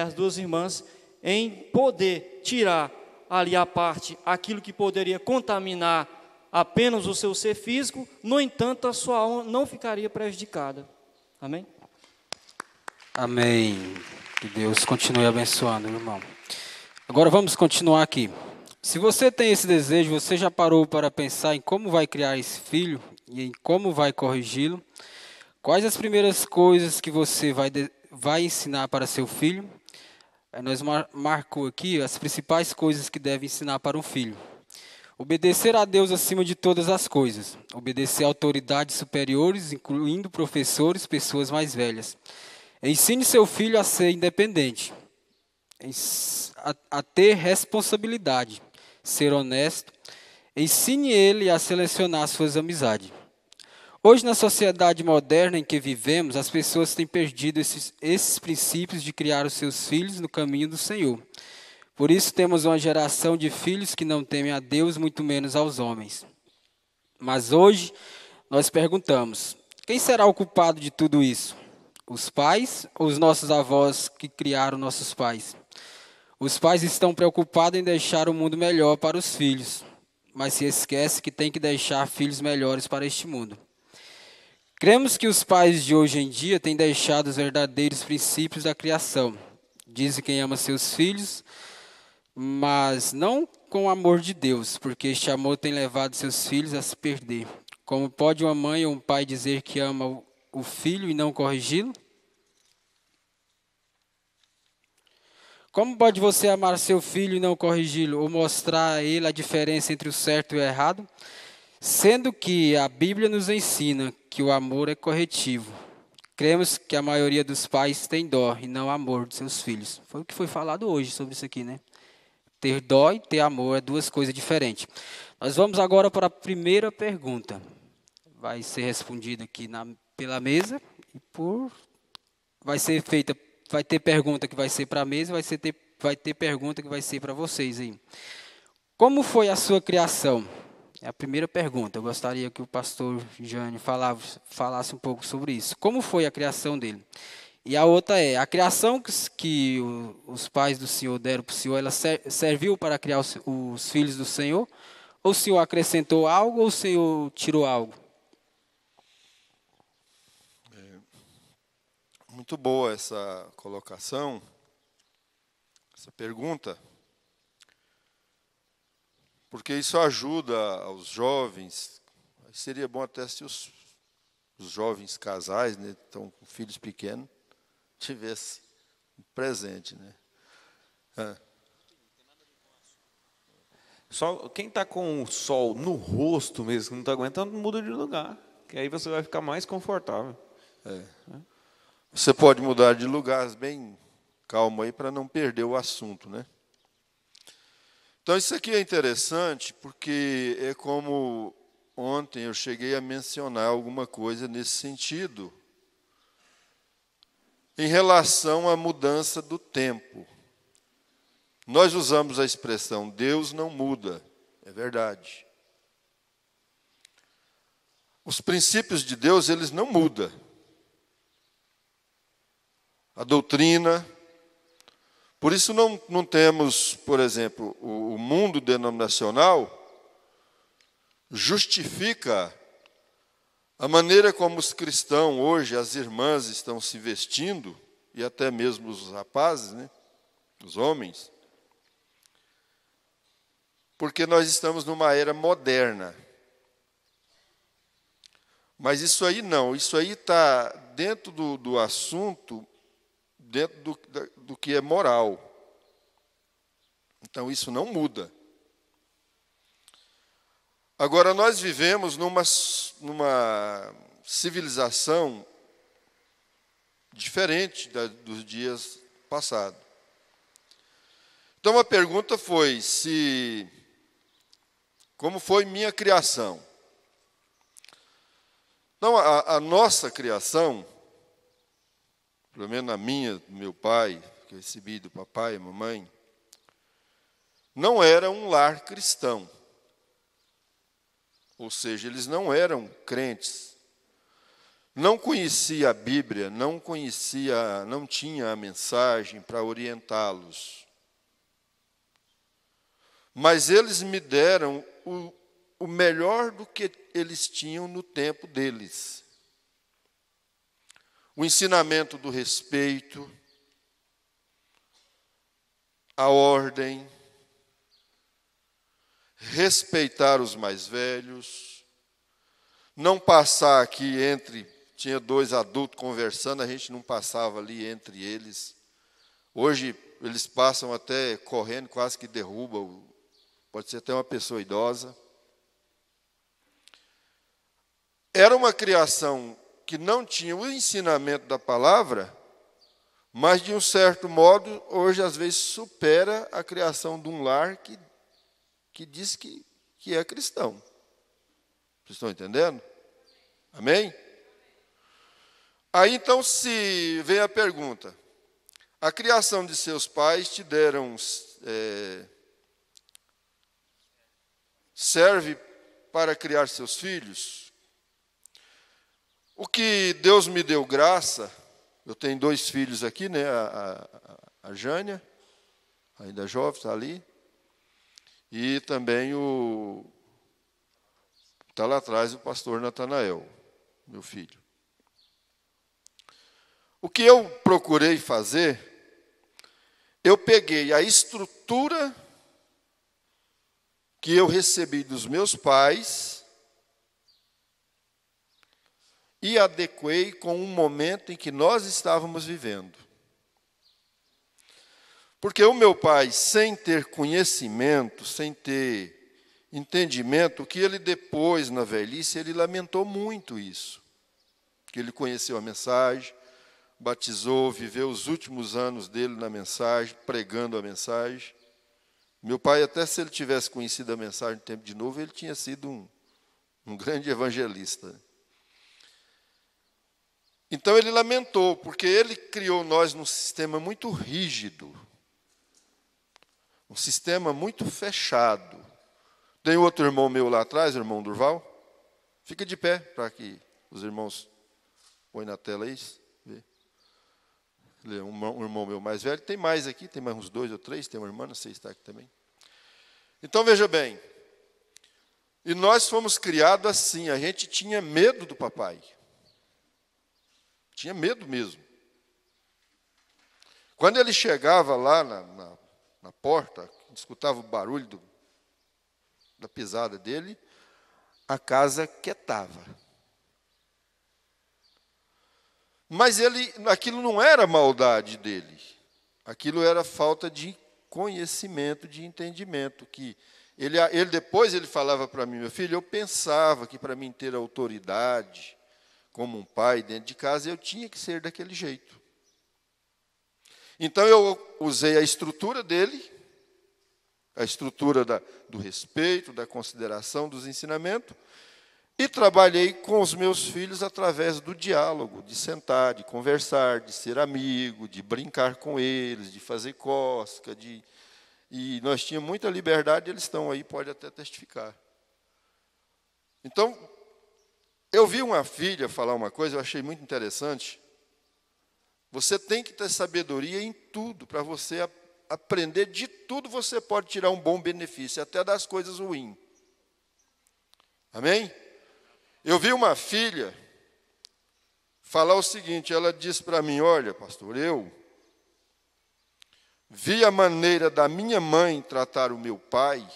as duas irmãs, em poder tirar ali a parte, aquilo que poderia contaminar apenas o seu ser físico, no entanto a sua alma não ficaria prejudicada. Amém? Amém. Que Deus continue abençoando, irmão. Agora vamos continuar aqui. Se você tem esse desejo, você já parou para pensar em como vai criar esse filho e em como vai corrigi-lo? Quais as primeiras coisas que você vai ensinar para seu filho? Nós marcou aqui as principais coisas que deve ensinar para um filho. Obedecer a Deus acima de todas as coisas. Obedecer a autoridades superiores, incluindo professores, pessoas mais velhas. Ensine seu filho a ser independente, a ter responsabilidade, ser honesto. Ensine ele a selecionar suas amizades. Hoje, na sociedade moderna em que vivemos, as pessoas têm perdido esses princípios de criar os seus filhos no caminho do Senhor. Por isso, temos uma geração de filhos que não temem a Deus, muito menos aos homens. Mas hoje, nós perguntamos, quem será o culpado de tudo isso? Os pais ou os nossos avós que criaram nossos pais? Os pais estão preocupados em deixar o mundo melhor para os filhos, mas se esquece que tem que deixar filhos melhores para este mundo. Cremos que os pais de hoje em dia têm deixado os verdadeiros princípios da criação. Dizem que ama seus filhos, mas não com o amor de Deus, porque este amor tem levado seus filhos a se perder. Como pode uma mãe ou um pai dizer que ama o filho e não corrigi-lo? Como pode você amar seu filho e não corrigi-lo, ou mostrar a ele a diferença entre o certo e o errado? Sendo que a Bíblia nos ensina que o amor é corretivo. Cremos que a maioria dos pais tem dó e não amor de seus filhos. Foi o que foi falado hoje sobre isso aqui, né? Ter dó e ter amor é duas coisas diferentes. Nós vamos agora para a primeira pergunta. Vai ser respondida aqui pela mesa e vai ter pergunta que vai ser para a mesa, vai ter pergunta que vai ser para vocês aí. Como foi a sua criação? É a primeira pergunta. Eu gostaria que o pastor Jânio falasse um pouco sobre isso. Como foi a criação dele? E a outra é, a criação que os pais do Senhor deram para o Senhor, ela serviu para criar os filhos do Senhor? Ou o Senhor acrescentou algo ou o Senhor tirou algo? Muito boa essa colocação, essa pergunta. Porque isso ajuda aos jovens, seria bom até se os jovens casais, né, estão com filhos pequenos, tivesse um presente, né? Só quem está com o sol no rosto mesmo, que não está aguentando, muda de lugar, que aí você vai ficar mais confortável. Você pode mudar de lugar bem calmo aí para não perder o assunto, né? Então, isso aqui é interessante porque é como ontem eu cheguei a mencionar alguma coisa nesse sentido, em relação à mudança do tempo. Nós usamos a expressão Deus não muda, é verdade. Os princípios de Deus, eles não mudam. A doutrina. Por isso não temos, por exemplo, o mundo denominacional justifica a maneira como os cristãos hoje, as irmãs estão se vestindo, e até mesmo os rapazes, né, os homens, porque nós estamos numa era moderna. Mas isso aí não, isso aí está dentro do assunto, dentro do que é moral. Então, isso não muda. Agora, nós vivemos numa civilização diferente dos dias passados. Então, a pergunta foi como foi minha criação? Então, a nossa criação, pelo menos na minha, do meu pai, que eu recebi do papai e mamãe, não era um lar cristão. Ou seja, eles não eram crentes. Não conhecia a Bíblia, não tinha a mensagem para orientá-los. Mas eles me deram o melhor do que eles tinham no tempo deles. O ensinamento do respeito, a ordem, respeitar os mais velhos, não passar aqui tinha dois adultos conversando, a gente não passava ali entre eles. Hoje eles passam até correndo, quase que derrubam, pode ser até uma pessoa idosa. Era uma criação que não tinha o ensinamento da palavra, mas, de um certo modo, hoje, às vezes, supera a criação de um lar que diz que é cristão. Vocês estão entendendo? Amém? Aí, então, se vem a pergunta, a criação de seus pais te deram, serve para criar seus filhos? O que Deus me deu graça, eu tenho 2 filhos aqui, né? A Jânia, ainda jovem, está ali, e também está lá atrás o pastor Natanael, meu filho. O que eu procurei fazer, eu peguei a estrutura que eu recebi dos meus pais e adequei com o momento em que nós estávamos vivendo. Porque o meu pai, sem ter conhecimento, sem ter entendimento, que ele depois, na velhice, ele lamentou muito isso. Que ele conheceu a mensagem, batizou, viveu os últimos anos dele na mensagem, pregando a mensagem. Meu pai, até se ele tivesse conhecido a mensagem no tempo de novo, ele tinha sido um grande evangelista. Então ele lamentou, porque ele criou nós num sistema muito rígido, um sistema muito fechado. Tem outro irmão meu lá atrás, o irmão Durval. Fica de pé, para que os irmãos põem na tela isso. Ele é um irmão meu mais velho. Tem mais aqui, tem mais uns 2 ou 3, tem uma irmã, não sei se está aqui também. Então, veja bem, e nós fomos criados assim, a gente tinha medo do papai. Tinha medo mesmo. Quando ele chegava lá na porta, escutava o barulho da pisada dele, a casa quietava. Mas aquilo não era maldade dele. Aquilo era falta de conhecimento, de entendimento. Que ele depois ele falava para mim, meu filho, eu pensava que para mim ter autoridade como um pai dentro de casa, eu tinha que ser daquele jeito. Então eu usei a estrutura dele, a estrutura do respeito, da consideração, dos ensinamentos, e trabalhei com os meus filhos através do diálogo, de sentar, de conversar, de ser amigo, de brincar com eles, de fazer cosca, e nós tínhamos muita liberdade, eles estão aí, pode até testificar. Então, eu vi uma filha falar uma coisa, eu achei muito interessante. Você tem que ter sabedoria em tudo, para você aprender de tudo, você pode tirar um bom benefício, até das coisas ruins. Amém? Eu vi uma filha falar o seguinte, ela disse para mim, olha, pastor, eu vi a maneira da minha mãe tratar o meu pai,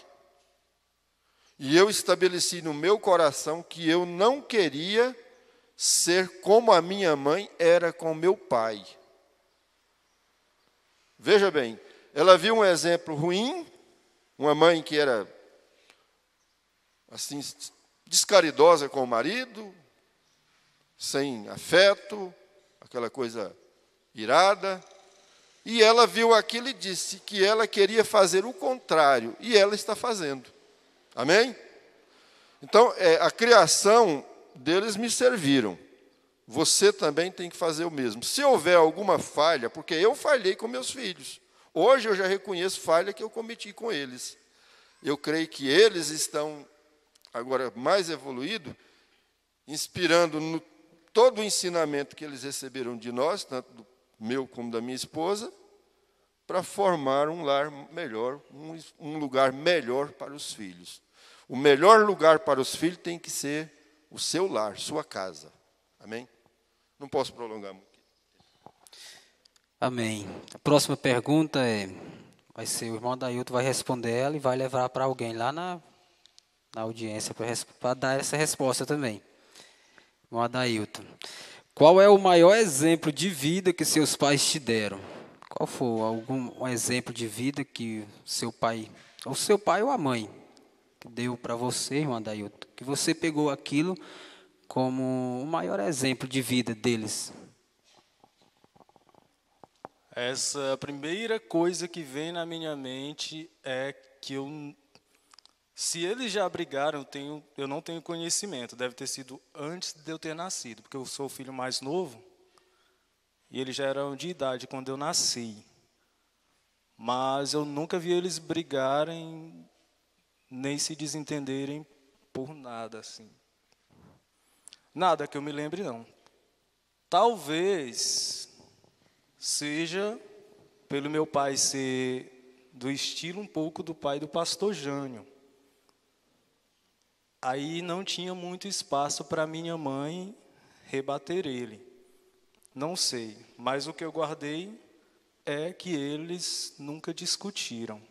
e eu estabeleci no meu coração que eu não queria ser como a minha mãe era com meu pai. Veja bem, ela viu um exemplo ruim, uma mãe que era assim descaridosa com o marido, sem afeto, aquela coisa irada, e ela viu aquilo e disse que ela queria fazer o contrário, e ela está fazendo. Amém? Então, a criação deles me serviram, você também tem que fazer o mesmo. Se houver alguma falha, porque eu falhei com meus filhos. Hoje eu já reconheço falha que eu cometi com eles. Eu creio que eles estão, agora mais evoluídos, inspirando no todo o ensinamento que eles receberam de nós, tanto do meu como da minha esposa, para formar um lar melhor, um lugar melhor para os filhos. O melhor lugar para os filhos tem que ser o seu lar, sua casa. Amém? Não posso prolongar muito. Amém. A próxima pergunta vai ser o irmão Adailton vai responder ela e vai levar para alguém lá na audiência para dar essa resposta também. Irmão Adailton, qual é o maior exemplo de vida que seus pais te deram? Qual foi algum exemplo de vida que seu pai ou a mãe, que deu para você, irmão Adailton, que você pegou aquilo como o maior exemplo de vida deles? Essa primeira coisa que vem na minha mente é que se eles já brigaram, eu não tenho conhecimento. Deve ter sido antes de eu ter nascido, porque eu sou o filho mais novo e eles já eram de idade quando eu nasci. Mas eu nunca vi eles brigarem nem se desentenderem por nada assim. Nada que eu me lembre, não. Talvez seja pelo meu pai ser do estilo um pouco do pai do pastor Jânio. Aí não tinha muito espaço para minha mãe rebater ele. Não sei, mas o que eu guardei é que eles nunca discutiram.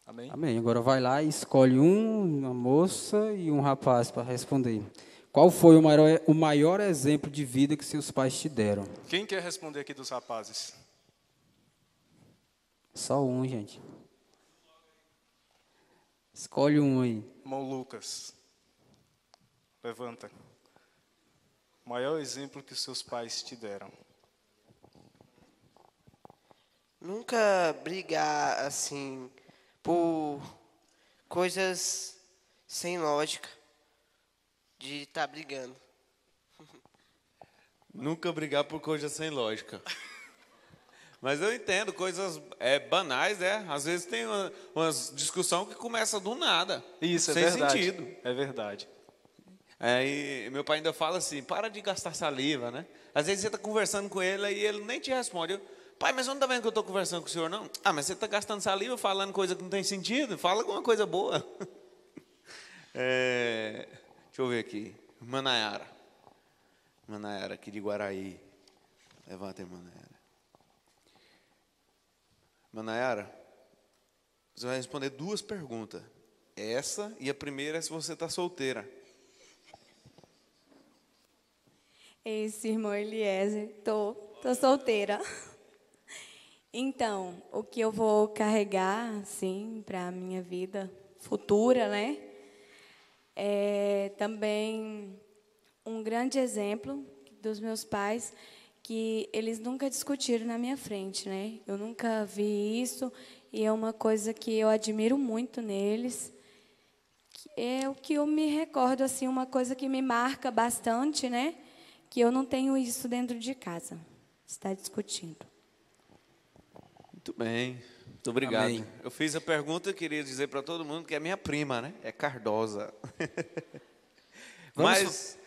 Amém? Amém. Agora vai lá e escolhe uma moça e um rapaz para responder. Qual foi o maior exemplo de vida que seus pais te deram? Quem quer responder aqui dos rapazes? Só um, gente. Escolhe um aí. Irmão Lucas, levanta. O maior exemplo que seus pais te deram. Nunca brigar assim por coisas sem lógica de estar brigando. Nunca brigar por coisas sem lógica. Mas eu entendo, coisas banais, né? Às vezes tem uma discussão que começa do nada. Isso, sem é verdade. sentido. É verdade. Aí meu pai ainda fala assim, para de gastar saliva, né? Às vezes você está conversando com ele e ele nem te responde. Pai, mas você não está vendo que eu estou conversando com o senhor, não? Ah, mas você está gastando saliva falando coisa que não tem sentido. Fala alguma coisa boa. Deixa eu ver aqui. Irmã Nayara. Irmã Nayara aqui de Guaraí. Levanta, irmã Nayara. Irmã Nayara, você vai responder 2 perguntas. Essa e a primeira é se você está solteira. Esse irmão Eliezer, tô solteira. Então, o que eu vou carregar, assim, para a minha vida futura, né? É também um grande exemplo dos meus pais, que eles nunca discutiram na minha frente, né? Eu nunca vi isso, e é uma coisa que eu admiro muito neles. É o que eu me recordo, assim, uma coisa que me marca bastante, né? Que eu não tenho isso dentro de casa, está discutindo. Muito bem, muito obrigado. Amém. Eu fiz a pergunta e queria dizer para todo mundo que é minha prima, né? É Cardosa. Mas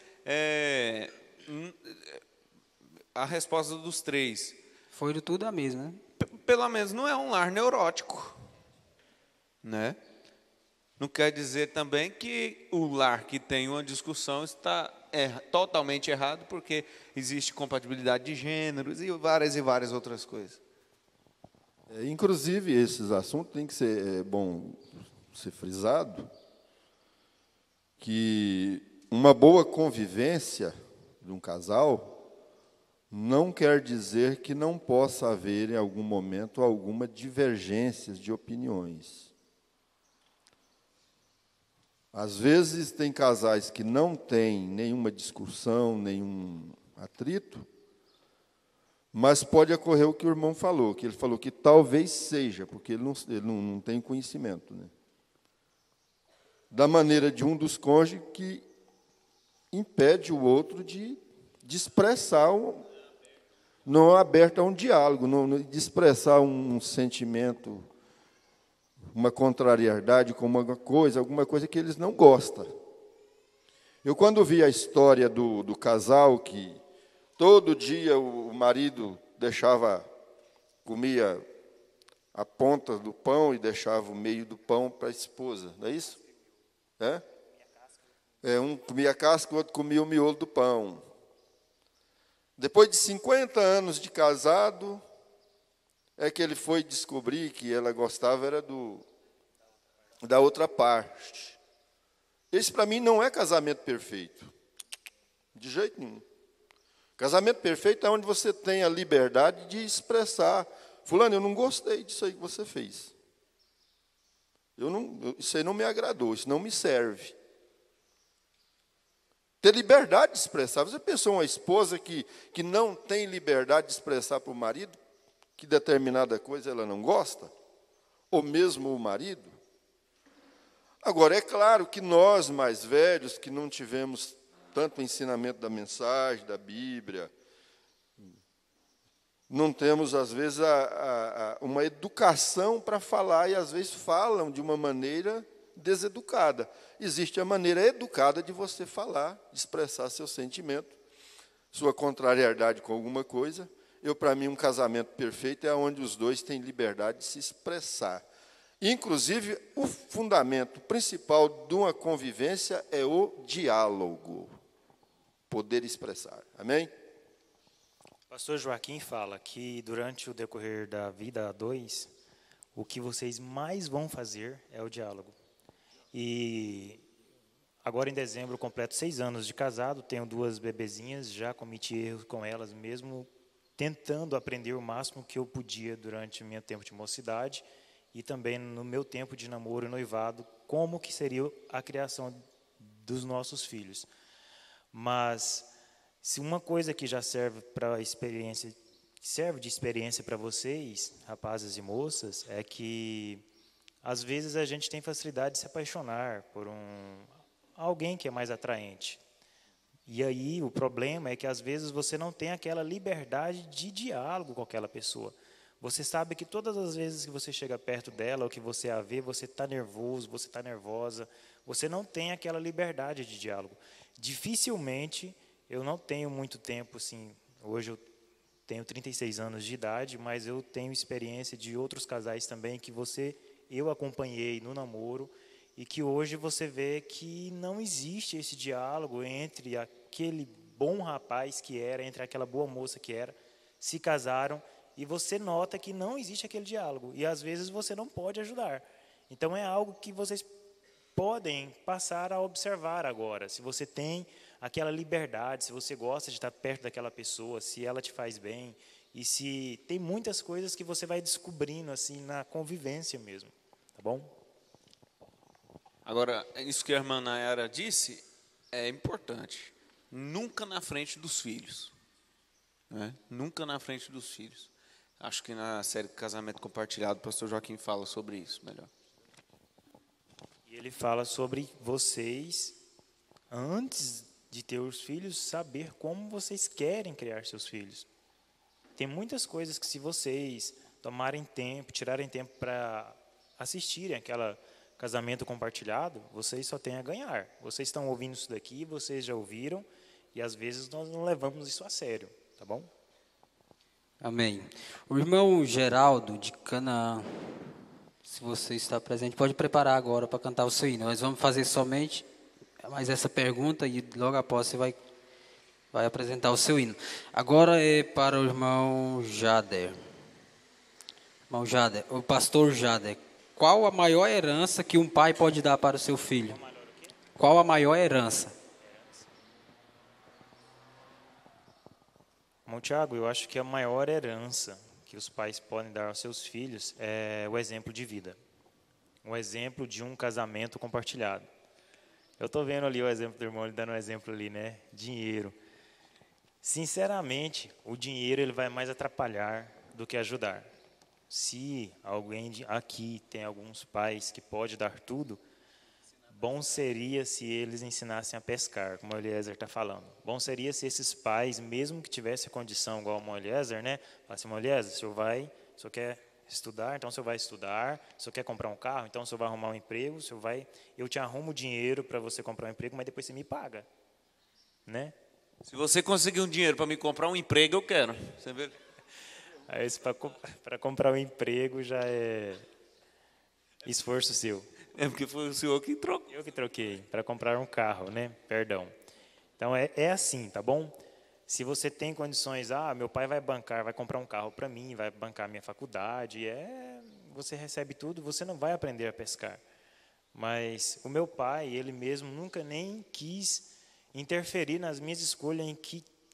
a resposta dos 3 foi de tudo a mesma, né? Pelo menos não é um lar neurótico, né? Não quer dizer também que o lar que tem uma discussão está totalmente errado, porque existe compatibilidade de gêneros e várias outras coisas. Inclusive, esses assuntos tem que ser bom ser frisado, que uma boa convivência de um casal não quer dizer que não possa haver, em algum momento, alguma divergência de opiniões. Às vezes, tem casais que não têm nenhuma discussão, nenhum atrito, mas pode ocorrer o que o irmão falou, que ele falou que talvez seja, porque ele não tem conhecimento, né? Da maneira de um dos cônjuges que impede o outro de expressar, não é aberto a um diálogo, de expressar um sentimento, uma contrariedade com alguma coisa que eles não gostam. Eu, quando vi a história do casal que todo dia o marido comia a ponta do pão e deixava o meio do pão para a esposa, não é isso? Um comia a casca, o outro comia o miolo do pão. Depois de 50 anos de casado, é que ele foi descobrir que ela gostava era da outra parte. Esse, para mim, não é casamento perfeito. De jeito nenhum. Casamento perfeito é onde você tem a liberdade de expressar. Fulano, eu não gostei disso aí que você fez. Isso aí não me agradou, isso não me serve. Ter liberdade de expressar. Você pensou uma esposa que não tem liberdade de expressar para o marido que determinada coisa ela não gosta? Ou mesmo o marido? Agora, é claro que nós, mais velhos, que não tivemos tanto ensinamento da mensagem, da Bíblia, não temos, às vezes, uma educação para falar, e, às vezes, falam de uma maneira deseducada. Existe a maneira educada de você falar, de expressar seu sentimento, sua contrariedade com alguma coisa. Para mim, um casamento perfeito é onde os dois têm liberdade de se expressar. Inclusive, o fundamento principal de uma convivência é o diálogo. Poder expressar. Amém? O pastor Joaquim fala que durante o decorrer da vida a dois, o que vocês mais vão fazer é o diálogo. E agora em dezembro eu completo 6 anos de casado, tenho 2 bebezinhas, já cometi erros com elas mesmo, tentando aprender o máximo que eu podia durante o meu tempo de mocidade e também no meu tempo de namoro e noivado, como que seria a criação dos nossos filhos. Mas se uma coisa que já serve para experiência, serve de experiência para vocês, rapazes e moças, é que às vezes a gente tem facilidade de se apaixonar por alguém que é mais atraente. E aí o problema é que às vezes você não tem aquela liberdade de diálogo com aquela pessoa. Você sabe que todas as vezes que você chega perto dela ou que você a vê, você está nervoso, você está nervosa, você não tem aquela liberdade de diálogo. Dificilmente, eu não tenho muito tempo, assim, hoje eu tenho 36 anos de idade, mas eu tenho experiência de outros casais também que eu acompanhei no namoro e que hoje você vê que não existe esse diálogo entre aquele bom rapaz que era, entre aquela boa moça que era, se casaram e você nota que não existe aquele diálogo e às vezes você não pode ajudar. Então é algo que vocês podem passar a observar agora. Se você tem aquela liberdade, se você gosta de estar perto daquela pessoa, se ela te faz bem e se tem muitas coisas que você vai descobrindo assim na convivência mesmo, tá bom? Agora, isso que a irmã Nayara disse é importante. Nunca na frente dos filhos. Né? Nunca na frente dos filhos. Acho que na série Casamento Compartilhado, o pastor Joaquim fala sobre isso melhor. E ele fala sobre vocês, antes de ter os filhos, saber como vocês querem criar seus filhos. Tem muitas coisas que se vocês tomarem tempo, tirarem tempo para assistirem aquela Casamento Compartilhado, vocês só têm a ganhar. Vocês estão ouvindo isso daqui, vocês já ouviram, e às vezes nós não levamos isso a sério, tá bom? Amém. O irmão Geraldo, de Canaã, se você está presente, pode preparar agora para cantar o seu hino. Nós vamos fazer somente mais essa pergunta e logo após você vai apresentar o seu hino. Agora é para o irmão Jader. Irmão Jader, o pastor Jader, qual a maior herança que um pai pode dar para o seu filho? Qual a maior herança? Bom, Tiago, eu acho que a maior herança que os pais podem dar aos seus filhos é o exemplo de vida. O exemplo de um casamento compartilhado. Eu estou vendo ali o exemplo do irmão, ele dando um exemplo ali, né? Dinheiro. Sinceramente, o dinheiro ele vai mais atrapalhar do que ajudar. Se alguém aqui tem alguns pais que pode dar tudo, bom seria se eles ensinassem a pescar, como o Eliezer está falando. Bom seria se esses pais, mesmo que tivessem condição igual o Eliezer, né, falassem, Eliezer, o senhor quer estudar, então o senhor vai estudar, o senhor quer comprar um carro, então o senhor vai arrumar um emprego, eu te arrumo dinheiro para você comprar um emprego, mas depois você me paga. Né? Se você conseguir um dinheiro para me comprar um emprego, eu quero. Você vê? Aí, para comprar um emprego já é esforço seu. É porque foi o senhor que trocou. Eu que troquei para comprar um carro, né? Perdão. Então é assim, tá bom? Se você tem condições, meu pai vai comprar um carro para mim, vai bancar a minha faculdade, você recebe tudo, você não vai aprender a pescar. Mas o meu pai, ele mesmo nunca nem quis interferir nas minhas escolhas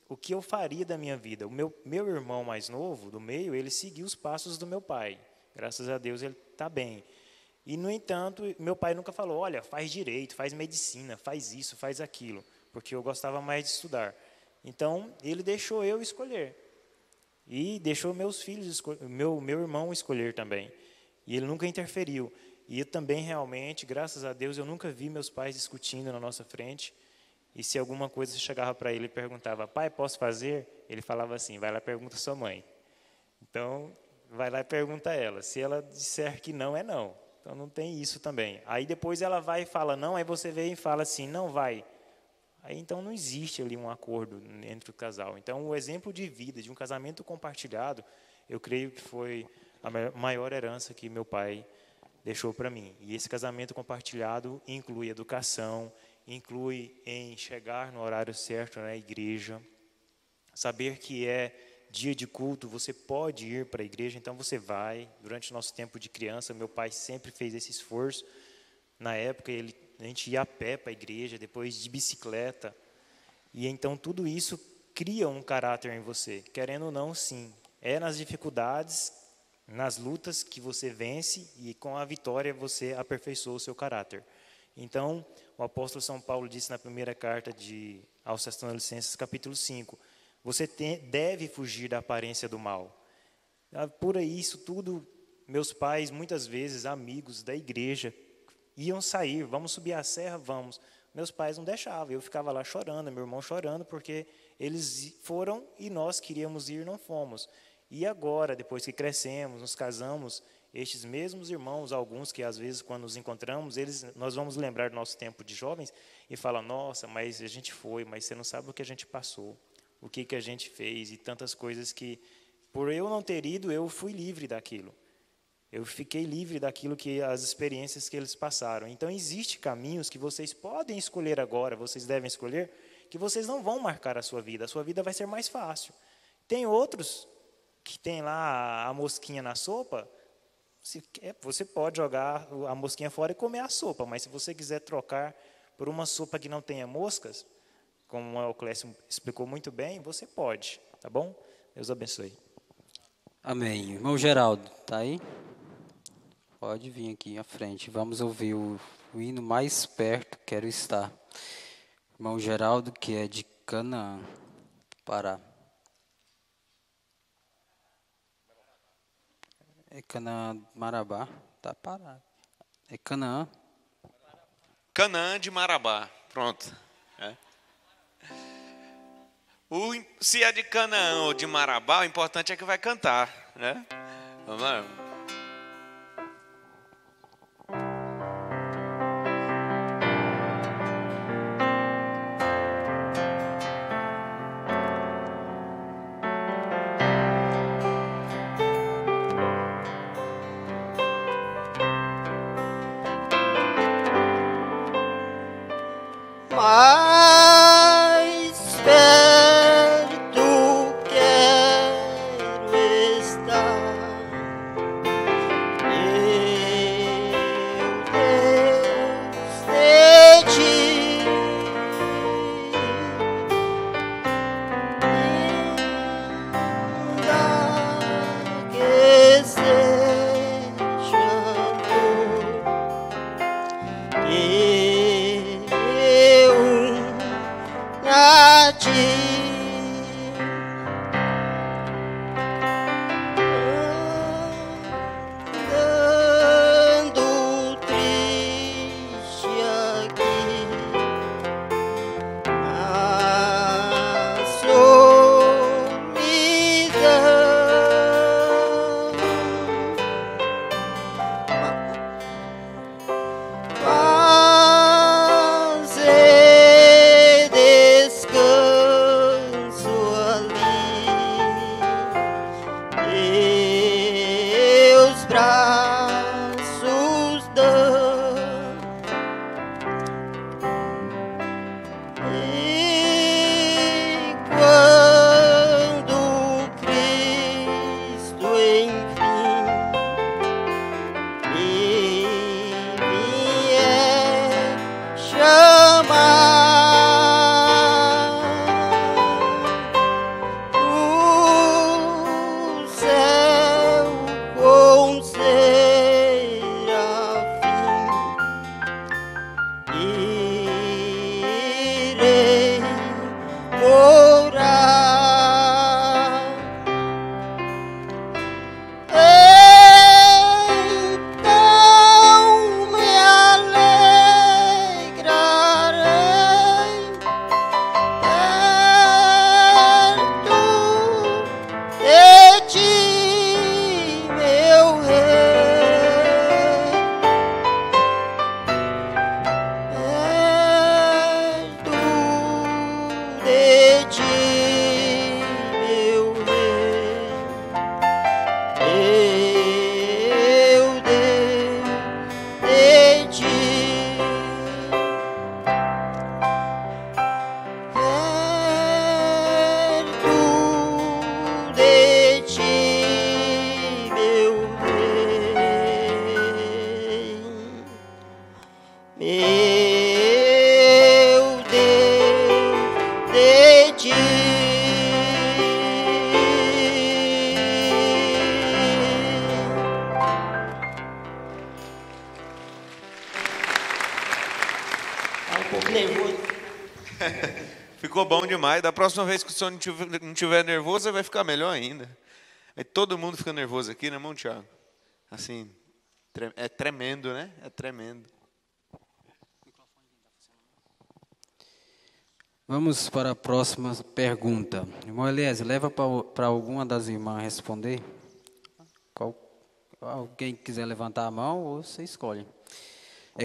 o que eu faria da minha vida. O meu irmão mais novo, do meio, ele seguiu os passos do meu pai. Graças a Deus ele está bem. E, no entanto, meu pai nunca falou, olha, faz direito, faz medicina, faz isso, faz aquilo, porque eu gostava mais de estudar. Então, ele deixou eu escolher. E deixou meus filhos, meu irmão escolher também. E ele nunca interferiu. E eu também, realmente, graças a Deus, eu nunca vi meus pais discutindo na nossa frente. E se alguma coisa chegava para ele e perguntava, pai, posso fazer? Ele falava assim, vai lá e pergunta a sua mãe. Então, vai lá e pergunta a ela. Se ela disser que não, é não. Então, não tem isso também. Aí, depois ela vai e fala não, aí você vem e fala assim, não vai. Aí, então, não existe ali um acordo entre o casal. Então, o exemplo de vida, de um casamento compartilhado, eu creio que foi a maior herança que meu pai deixou para mim. E esse casamento compartilhado inclui educação, inclui em chegar no horário certo na igreja, saber que é dia de culto, você pode ir para a igreja, então você vai. Durante o nosso tempo de criança, meu pai sempre fez esse esforço. Na época, a gente ia a pé para a igreja, depois de bicicleta. E então tudo isso cria um caráter em você, querendo ou não, sim. É nas dificuldades, nas lutas que você vence e com a vitória você aperfeiçoa o seu caráter. Então, o apóstolo São Paulo disse na primeira carta aos Tessalonicenses, capítulo 5, você deve fugir da aparência do mal. Por isso tudo, meus pais, muitas vezes, amigos da igreja, iam sair, vamos subir a serra, vamos. Meus pais não deixavam, eu ficava lá chorando, meu irmão chorando, porque eles foram e nós queríamos ir e não fomos. E agora, depois que crescemos, nos casamos, estes mesmos irmãos, alguns que às vezes quando nos encontramos, nós vamos lembrar do nosso tempo de jovens e falam, nossa, mas a gente foi, mas você não sabe o que a gente passou, o que a gente fez e tantas coisas que, por eu não ter ido, eu fui livre daquilo. Eu fiquei livre daquilo as experiências que eles passaram. Então, existem caminhos que vocês podem escolher agora, vocês devem escolher, que vocês não vão marcar a sua vida vai ser mais fácil. Tem outros que tem lá a mosquinha na sopa, você pode jogar a mosquinha fora e comer a sopa, mas se você quiser trocar por uma sopa que não tenha moscas, como o Clécio explicou muito bem, você pode, tá bom? Deus abençoe. Amém. Irmão Geraldo, está aí? Pode vir aqui à frente. Vamos ouvir o hino Mais Perto, Quero Estar. Irmão Geraldo, que é de Canaã, Pará. É Canaã, Marabá, tá parado. É Canaã. Canaã de Marabá, pronto. Se é de Canaã ou de Marabá, o importante é que vai cantar, né? Vamos lá. Mais perto quero estar, meu Deus, de ti, ainda que seja amor, a ti, andando triste Tá um pouco nervoso. Ficou bom demais. Da próxima vez que o senhor não tiver nervoso, vai ficar melhor ainda. Aí todo mundo fica nervoso aqui, né, irmão Tiago? Assim, é tremendo, né? É tremendo. Vamos para a próxima pergunta. Irmão Eliezer, leva para alguma das irmãs responder. Alguém quiser levantar a mão, ou você escolhe.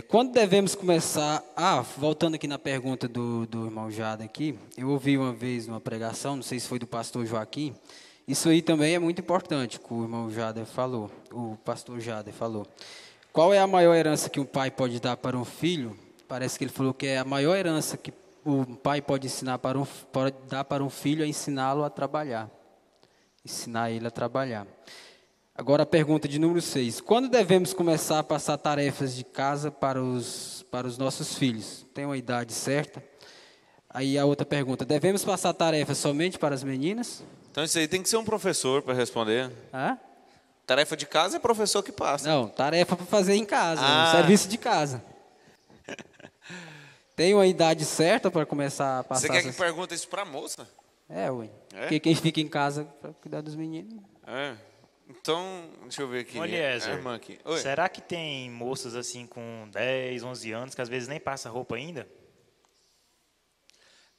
Quando devemos começar... voltando aqui na pergunta do irmão Jada aqui, eu ouvi uma vez numa pregação, não sei se foi do pastor Joaquim, isso aí também é muito importante, que o irmão Jada falou, o pastor Jada falou. Qual é a maior herança que um pai pode dar para um filho? Parece que ele falou que é a maior herança que o pai pode dar para um filho é ensiná-lo a trabalhar. Ensinar ele a trabalhar. Agora a pergunta de número 6. Quando devemos começar a passar tarefas de casa para os nossos filhos? Tem uma idade certa? Aí a outra pergunta. Devemos passar tarefas somente para as meninas? Então isso aí tem que ser um professor para responder. Tarefa de casa é professor que passa. Não, tarefa para fazer em casa, um serviço de casa. Tem uma idade certa para começar a passar... Você quer que pergunte isso para a moça? Ué. Porque quem fica em casa para cuidar dos meninos... Então, deixa eu ver aqui. Eliezer, irmã aqui. Oi. Será que tem moças assim com 10, 11 anos que às vezes nem passa roupa ainda?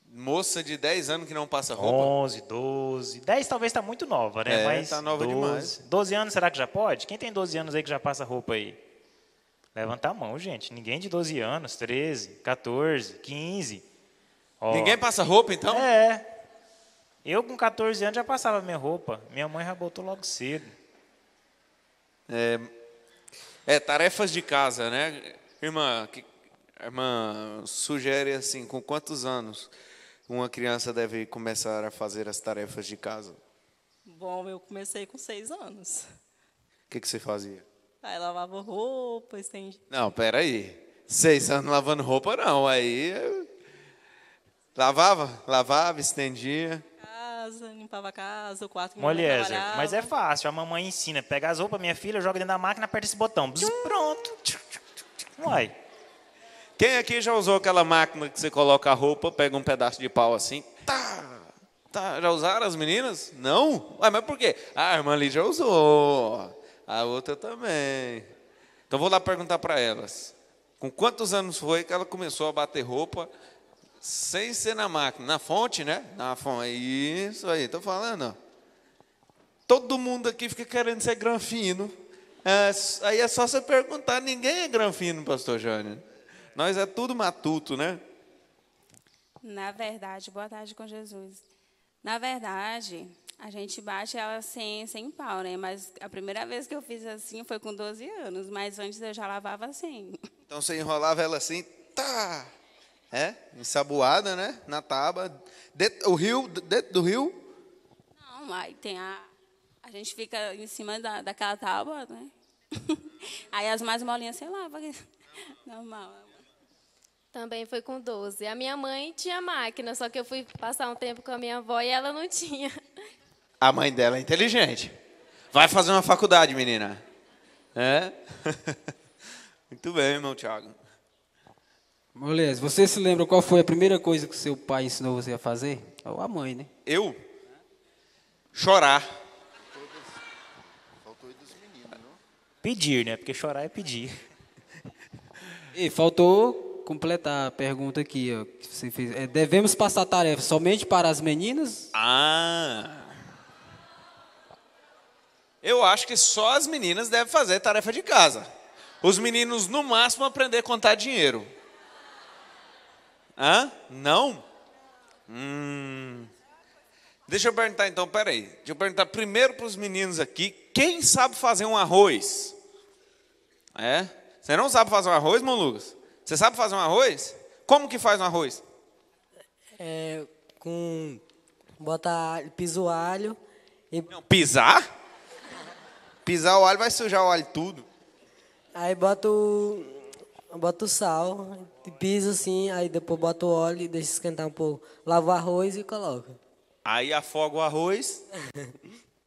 Moça de 10 anos que não passa roupa? 11, 12, 10 talvez está muito nova, né? Mas tá nova 12, demais. 12 anos será que já pode? Quem tem 12 anos aí que já passa roupa aí? Levanta a mão, gente. Ninguém de 12 anos, 13, 14, 15. Ninguém passa roupa, então? Eu com 14 anos já passava minha roupa. Minha mãe já botou logo cedo. Tarefas de casa, né? Irmã sugere assim, com quantos anos uma criança deve começar a fazer as tarefas de casa? Bom, eu comecei com 6 anos. O que você fazia? Aí lavava roupa, estendia. Não, peraí. 6 anos lavando roupa, não. Aí lavava, estendia. Limpava a casa, o quarto que Eliezer, mas é fácil, a mamãe ensina. Pega as roupas, minha filha, joga dentro da máquina, aperta esse botão. Pronto. Uai. Quem aqui já usou aquela máquina que você coloca a roupa, pega um pedaço de pau assim, tá. Já usaram as meninas? Não? Ué, mas por quê? A irmã ali já usou, a outra também. Então vou lá perguntar para elas. Com quantos anos foi que ela começou a bater roupa sem ser na máquina? Na fonte, né? Na fonte. Isso aí, estou falando. Todo mundo aqui fica querendo ser granfino. Aí é só você perguntar. Ninguém é granfino, pastor Jânio. Nós é tudo matuto, né? Na verdade, boa tarde com Jesus. Na verdade, a gente bate ela sem pau, né? Mas a primeira vez que eu fiz assim foi com 12 anos. Mas antes eu já lavava assim. Então você enrolava ela assim, ensaboada, né? Na tábua. Dentro do rio? Não, aí tem a gente fica em cima daquela tábua, né? Aí as mais molinhas você lava. Normal. Também foi com 12. A minha mãe tinha máquina, só que eu fui passar um tempo com a minha avó e ela não tinha. A mãe dela é inteligente. Vai fazer uma faculdade, menina. Muito bem, irmão Tiago. Beleza, você se lembra qual foi a primeira coisa que seu pai ensinou você a fazer? Ou a mãe, né? Eu? Chorar. Faltou aí dos meninos, não? Pedir, né? Porque chorar é pedir. E faltou completar a pergunta aqui, ó, que você fez. Devemos passar tarefas somente para as meninas? Eu acho que só as meninas devem fazer tarefa de casa. Os meninos, no máximo, aprender a contar dinheiro. Não? Deixa eu perguntar então, peraí. Deixa eu perguntar primeiro para os meninos aqui. Quem sabe fazer um arroz? Você não sabe fazer um arroz, irmão Lucas? Você sabe fazer um arroz? Como que faz um arroz? Pisa o alho. Não, pisar? Pisar o alho vai sujar o alho tudo. Aí bota o sal, pisa assim, aí depois bota o óleo e deixa esquentar um pouco. Lava o arroz e coloca. Aí afoga o arroz,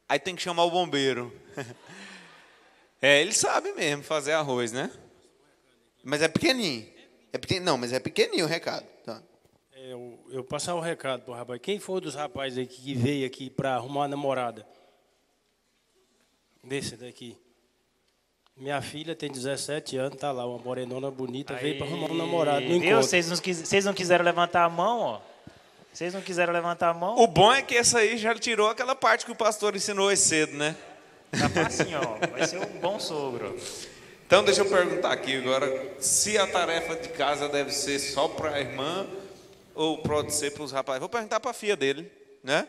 aí tem que chamar o bombeiro. Ele sabe mesmo fazer arroz, né? Mas é pequenininho. Não, mas é pequenininho o recado. Tá. Eu passar o recado pro rapaz. Quem foi dos rapazes aqui que veio aqui para arrumar uma namorada? Desse daqui. Minha filha tem 17 anos, tá lá, uma morenona bonita, veio para arrumar um namorado no encontro. Vocês não quiseram levantar a mão, ó. Vocês não quiseram levantar a mão? O bom é que essa aí já tirou aquela parte que o pastor ensinou hoje cedo, né? Tá facinho, ó. Vai ser um bom sogro. Então, deixa eu perguntar aqui agora, se a tarefa de casa deve ser só para a irmã ou pode ser para os rapazes? Vou perguntar para a filha dele, né?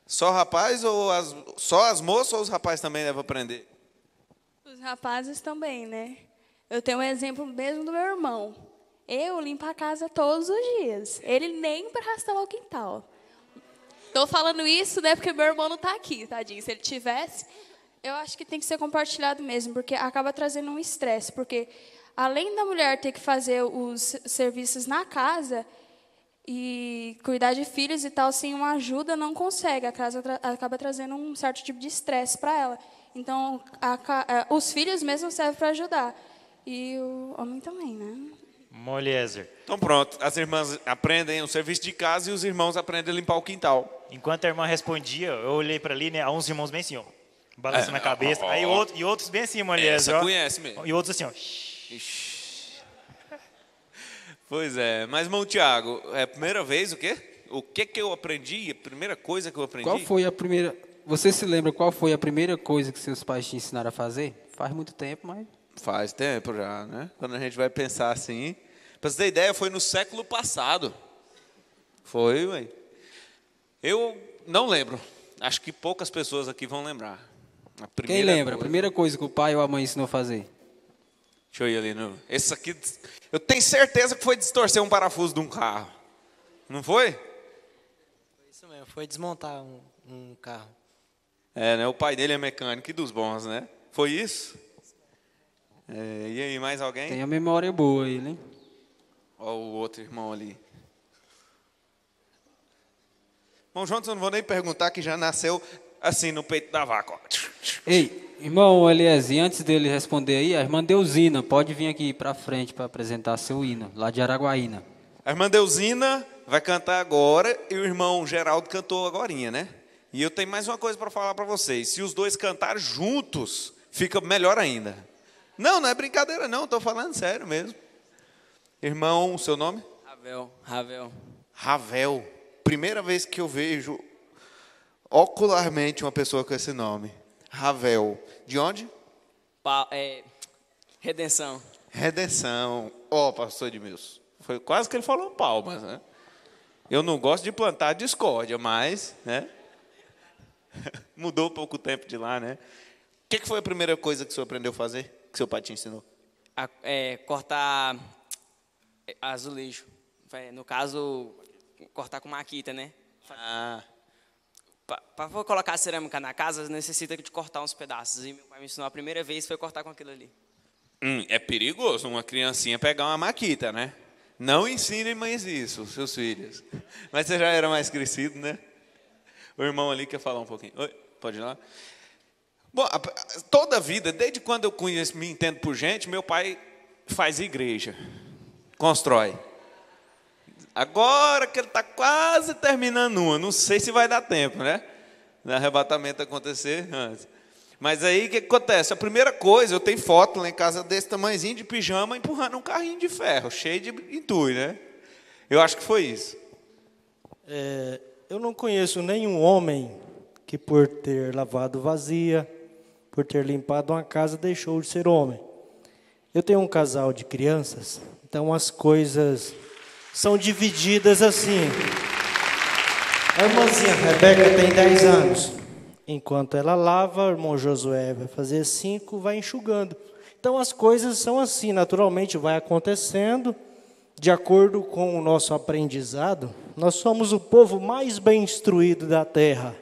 Só rapaz ou só as moças ou os rapazes também devem aprender? Os rapazes também, né? Eu tenho um exemplo mesmo do meu irmão. Eu limpo a casa todos os dias. Ele nem para arrastar o quintal. Estou falando isso, né, porque meu irmão não está aqui, tadinho. Se ele tivesse, eu acho que tem que ser compartilhado mesmo, porque acaba trazendo um estresse. Porque além da mulher ter que fazer os serviços na casa e cuidar de filhos e tal, sem uma ajuda, não consegue. A casa acaba trazendo um certo tipo de estresse para ela. Então, os filhos mesmo servem para ajudar. E o homem também, né? Moliezer. Então pronto, as irmãs aprendem o serviço de casa e os irmãos aprendem a limpar o quintal. Enquanto a irmã respondia, eu olhei para ali, né? Uns irmãos bem assim, ó, balançando a cabeça. Aí e outros bem assim, Moliezer. Essa conhece mesmo. E outros assim, ó. Pois é, mas irmão Tiago, é a primeira vez o quê? O que eu aprendi? A primeira coisa que eu aprendi? Qual foi a primeira... Você se lembra qual foi a primeira coisa que seus pais te ensinaram a fazer? Faz muito tempo, mas... Faz tempo já, né? Quando a gente vai pensar assim... Para você ter ideia, foi no século passado. Foi, ué. Eu não lembro. Acho que poucas pessoas aqui vão lembrar. Quem lembra? A primeira coisa que o pai ou a mãe ensinou a fazer? Deixa eu ir ali. Esse aqui, eu tenho certeza que foi distorcer um parafuso de um carro. Não foi? Foi isso mesmo, foi desmontar um carro. É, né? O pai dele é mecânico e dos bons, né? Foi isso? É, e aí, mais alguém? Tem a memória boa aí, né? Olha o outro irmão ali. Bom, João, eu não vou nem perguntar que já nasceu assim no peito da vaca. Ó. Ei, irmão Eliezer, antes dele responder aí, a irmã Deusina pode vir aqui para frente para apresentar seu hino, lá de Araguaína. A irmã Deusina vai cantar agora e o irmão Geraldo cantou agorinha, né? E eu tenho mais uma coisa para falar para vocês. Se os dois cantarem juntos, fica melhor ainda. Não é brincadeira não, estou falando sério mesmo. Irmão, seu nome? Ravel. Primeira vez que eu vejo ocularmente uma pessoa com esse nome. Ravel. De onde? Redenção. Redenção. Pastor Edmilson. Foi quase que ele falou palmas, né? Eu não gosto de plantar discórdia, mas, né? Mudou pouco tempo de lá, né? O que foi a primeira coisa que o senhor aprendeu a fazer? Que seu pai te ensinou? Cortar azulejo. No caso, cortar com maquita, né? Para colocar cerâmica na casa, necessita de cortar uns pedaços. E meu pai me ensinou a primeira vez, foi cortar com aquilo ali. É perigoso uma criancinha pegar uma maquita, né? Não ensinem mais isso, seus filhos. Mas você já era mais crescido, né? O irmão ali quer falar um pouquinho. Oi, pode ir lá? Bom, toda a vida, desde quando eu conheço, me entendo por gente, meu pai faz igreja, constrói. Agora que ele está quase terminando uma, não sei se vai dar tempo, né? O arrebatamento acontecer antes. Mas aí o que acontece? A primeira coisa, eu tenho foto lá em casa desse tamanhozinho de pijama, empurrando um carrinho de ferro, cheio de entulho, né? Eu acho que foi isso. Eu não conheço nenhum homem que por ter lavado vasilha, por ter limpado uma casa, deixou de ser homem. Eu tenho um casal de crianças, então as coisas são divididas assim. A irmãzinha Rebeca tem 10 anos. Enquanto ela lava, o irmão Josué vai fazer 5, vai enxugando. Então as coisas são assim, naturalmente vai acontecendo. De acordo com o nosso aprendizado, nós somos o povo mais bem instruído da terra.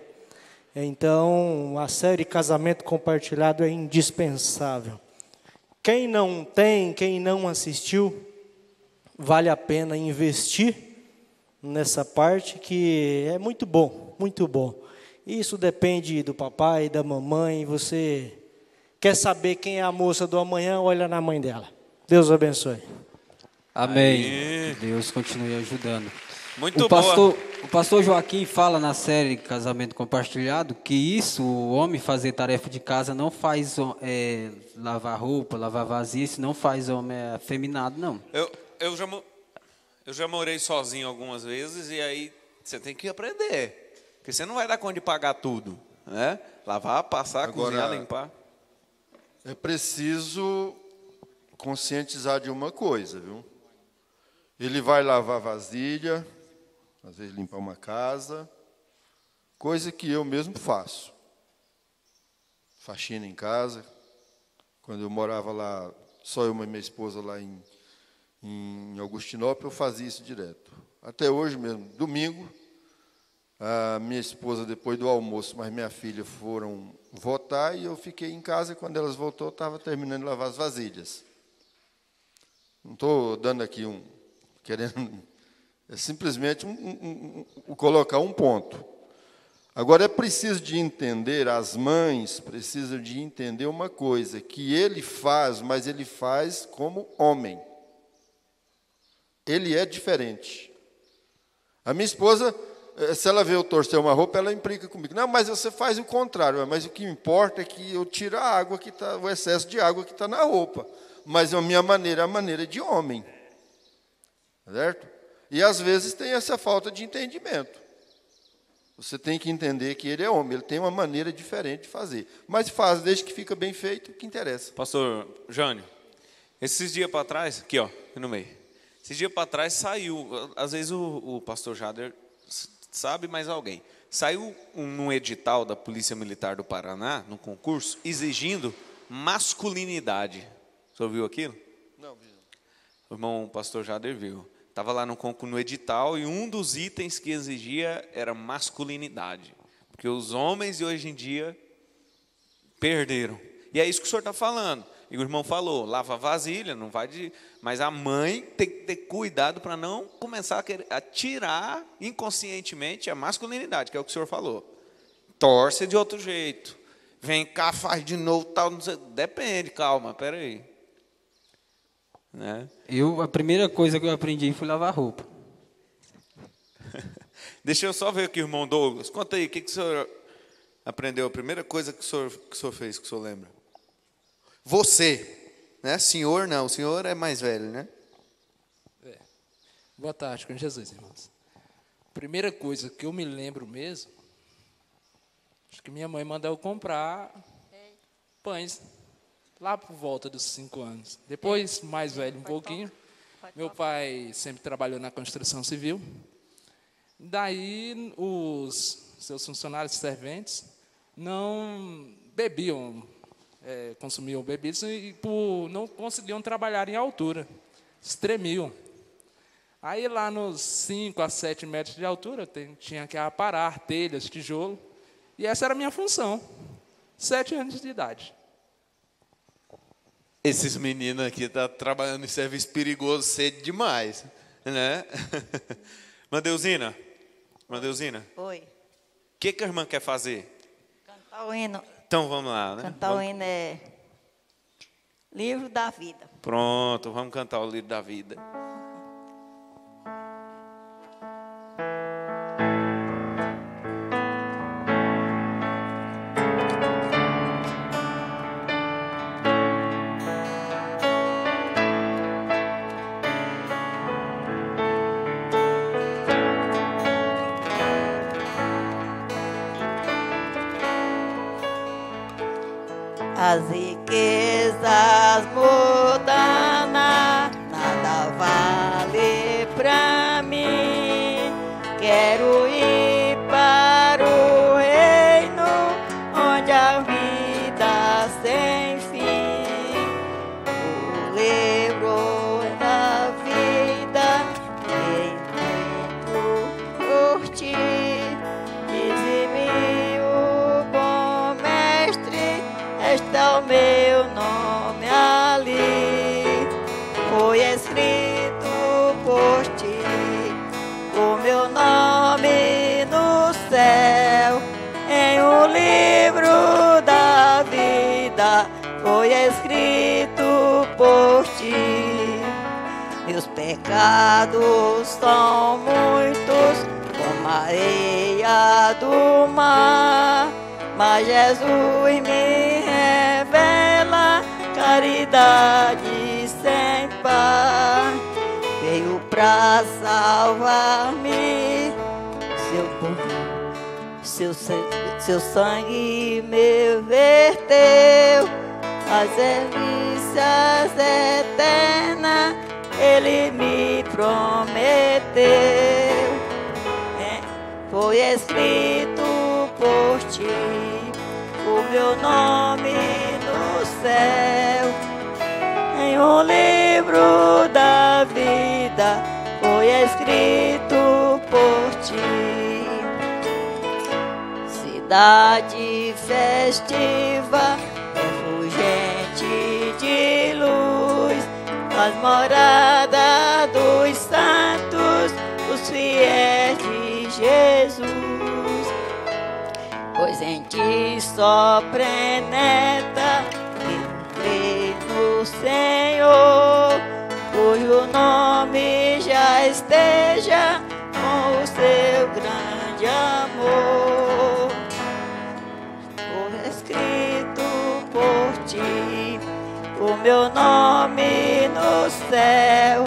Então, a série Casamento Compartilhado é indispensável. Quem não tem, quem não assistiu, vale a pena investir nessa parte que é muito bom, muito bom. Isso depende do papai, da mamãe. Você quer saber quem é a moça do amanhã, olha na mãe dela. Deus abençoe. Amém. Aí. Que Deus continue ajudando. Muito O pastor Joaquim fala na série Casamento Compartilhado que isso, o homem fazer tarefa de casa, não faz lavar roupa, lavar vasilha, isso não faz homem afeminado, não. Eu já morei sozinho algumas vezes e aí você tem que aprender. Porque você não vai dar conta de pagar tudo, né? Lavar, passar, cozinhar, limpar. É preciso conscientizar de uma coisa, viu? Ele vai lavar vasilha, às vezes limpar uma casa, coisa que eu mesmo faço. Faxina em casa. Quando eu morava lá, só eu e minha esposa lá em Augustinópolis, eu fazia isso direto. Até hoje mesmo, domingo, a minha esposa, depois do almoço, mas minha filha foram votar e eu fiquei em casa. Quando elas voltou, eu estava terminando de lavar as vasilhas. Não estou dando aqui querendo... É simplesmente colocar um ponto. Agora, é preciso de entender, as mães precisam de entender uma coisa, que ele faz, mas ele faz como homem. Ele é diferente. A minha esposa, se ela vê eu torcer uma roupa, ela implica comigo. Não, mas você faz o contrário. Mas o que importa é que eu tiro a água que está, o excesso de água que está na roupa. Mas a minha maneira é a maneira de homem. Certo? E às vezes tem essa falta de entendimento. Você tem que entender que ele é homem, ele tem uma maneira diferente de fazer. Mas faz, desde que fica bem feito, o que interessa. Pastor Jânio, esses dias para trás, aqui ó, no meio. Esses dias para trás saiu, às vezes o pastor Jader sabe, mais alguém. Saiu um edital da Polícia Militar do Paraná, num concurso, exigindo masculinidade. Você ouviu aquilo? Não, vi. O irmão pastor Jader viu. Estava lá no edital e um dos itens que exigia era masculinidade. Porque os homens de hoje em dia perderam. E é isso que o senhor está falando. E o irmão falou, lava vasilha, não vai de... Mas a mãe tem que ter cuidado para não começar a tirar inconscientemente a masculinidade, que é o que o senhor falou. Torce de outro jeito. Vem cá, faz de novo, tal. Não sei. Depende, calma, peraí. Né? A primeira coisa que eu aprendi foi lavar roupa. Deixa eu só ver aqui, irmão Douglas. Conta aí, o que o senhor aprendeu? A primeira coisa que o senhor fez, que o senhor lembra? Você, né? Senhor não, o senhor é mais velho, né? Boa tarde, com Jesus, irmãos. Primeira coisa que eu me lembro mesmo, acho que minha mãe mandou eu comprar pães. Lá por volta dos 5 anos. Depois, mais velho um pouquinho, meu pai sempre trabalhou na construção civil. Daí, os seus funcionários serventes não bebiam, consumiam bebidas e não conseguiam trabalhar em altura. Estremiam. Aí, lá nos 5 a 7 metros de altura, tinha que aparar telhas, tijolo. E essa era a minha função. 7 anos de idade. Esses meninos aqui estão trabalhando em serviço perigoso cedo demais, né? Mandeusina. Oi. O que a irmã quer fazer? Cantar o hino. Então vamos lá, né? Cantar o hino é Livro da Vida. Pronto, vamos cantar o Livro da Vida. As riquezas mundanas nada vale pra mim. Quero ir para o reino onde a vida sem fim. O livro da vida escrito por ti. Dize-me, o bom mestre, está o meu nome ali, foi escrito por ti, o meu nome no céu, em um livro da vida, foi escrito por ti. Meus pecados são muitos, como a areia do mar, mas Jesus me revela caridade sem par. Veio pra salvar-me, seu sangue me verteu, as delícias eternas Ele me prometeu. Foi escrito por ti o meu nome no céu, em um livro da vida foi escrito por ti. Cidade festiva, refulgente de luz, as moradas dos santos, os fiéis de Jesus. Pois em ti só penetra quem crê no Senhor, cujo nome já esteja com o seu grande amor. Foi escrito por ti o meu nome no céu,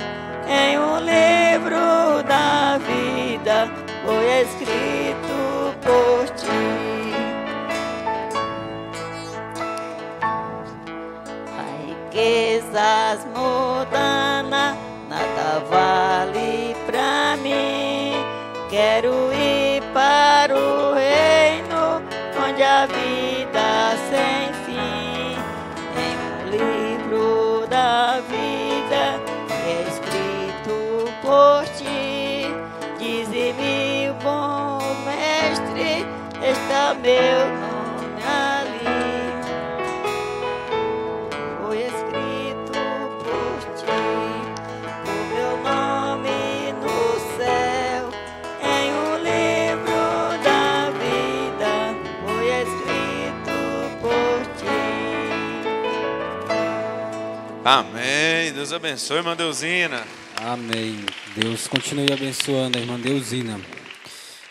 em um livro da vida foi escrito por ti. Riquezas mundanas nada vale pra mim. Quero ir para o reino onde a vida sem fim. Em um livro da vida é escrito por ti. Dize-me, bom mestre, está meu nome ali. Foi escrito por ti o meu nome no céu, em um livro da vida foi escrito por ti. Amém. Deus abençoe, irmã Deusina. Amém. Deus continue abençoando a irmã Deusina.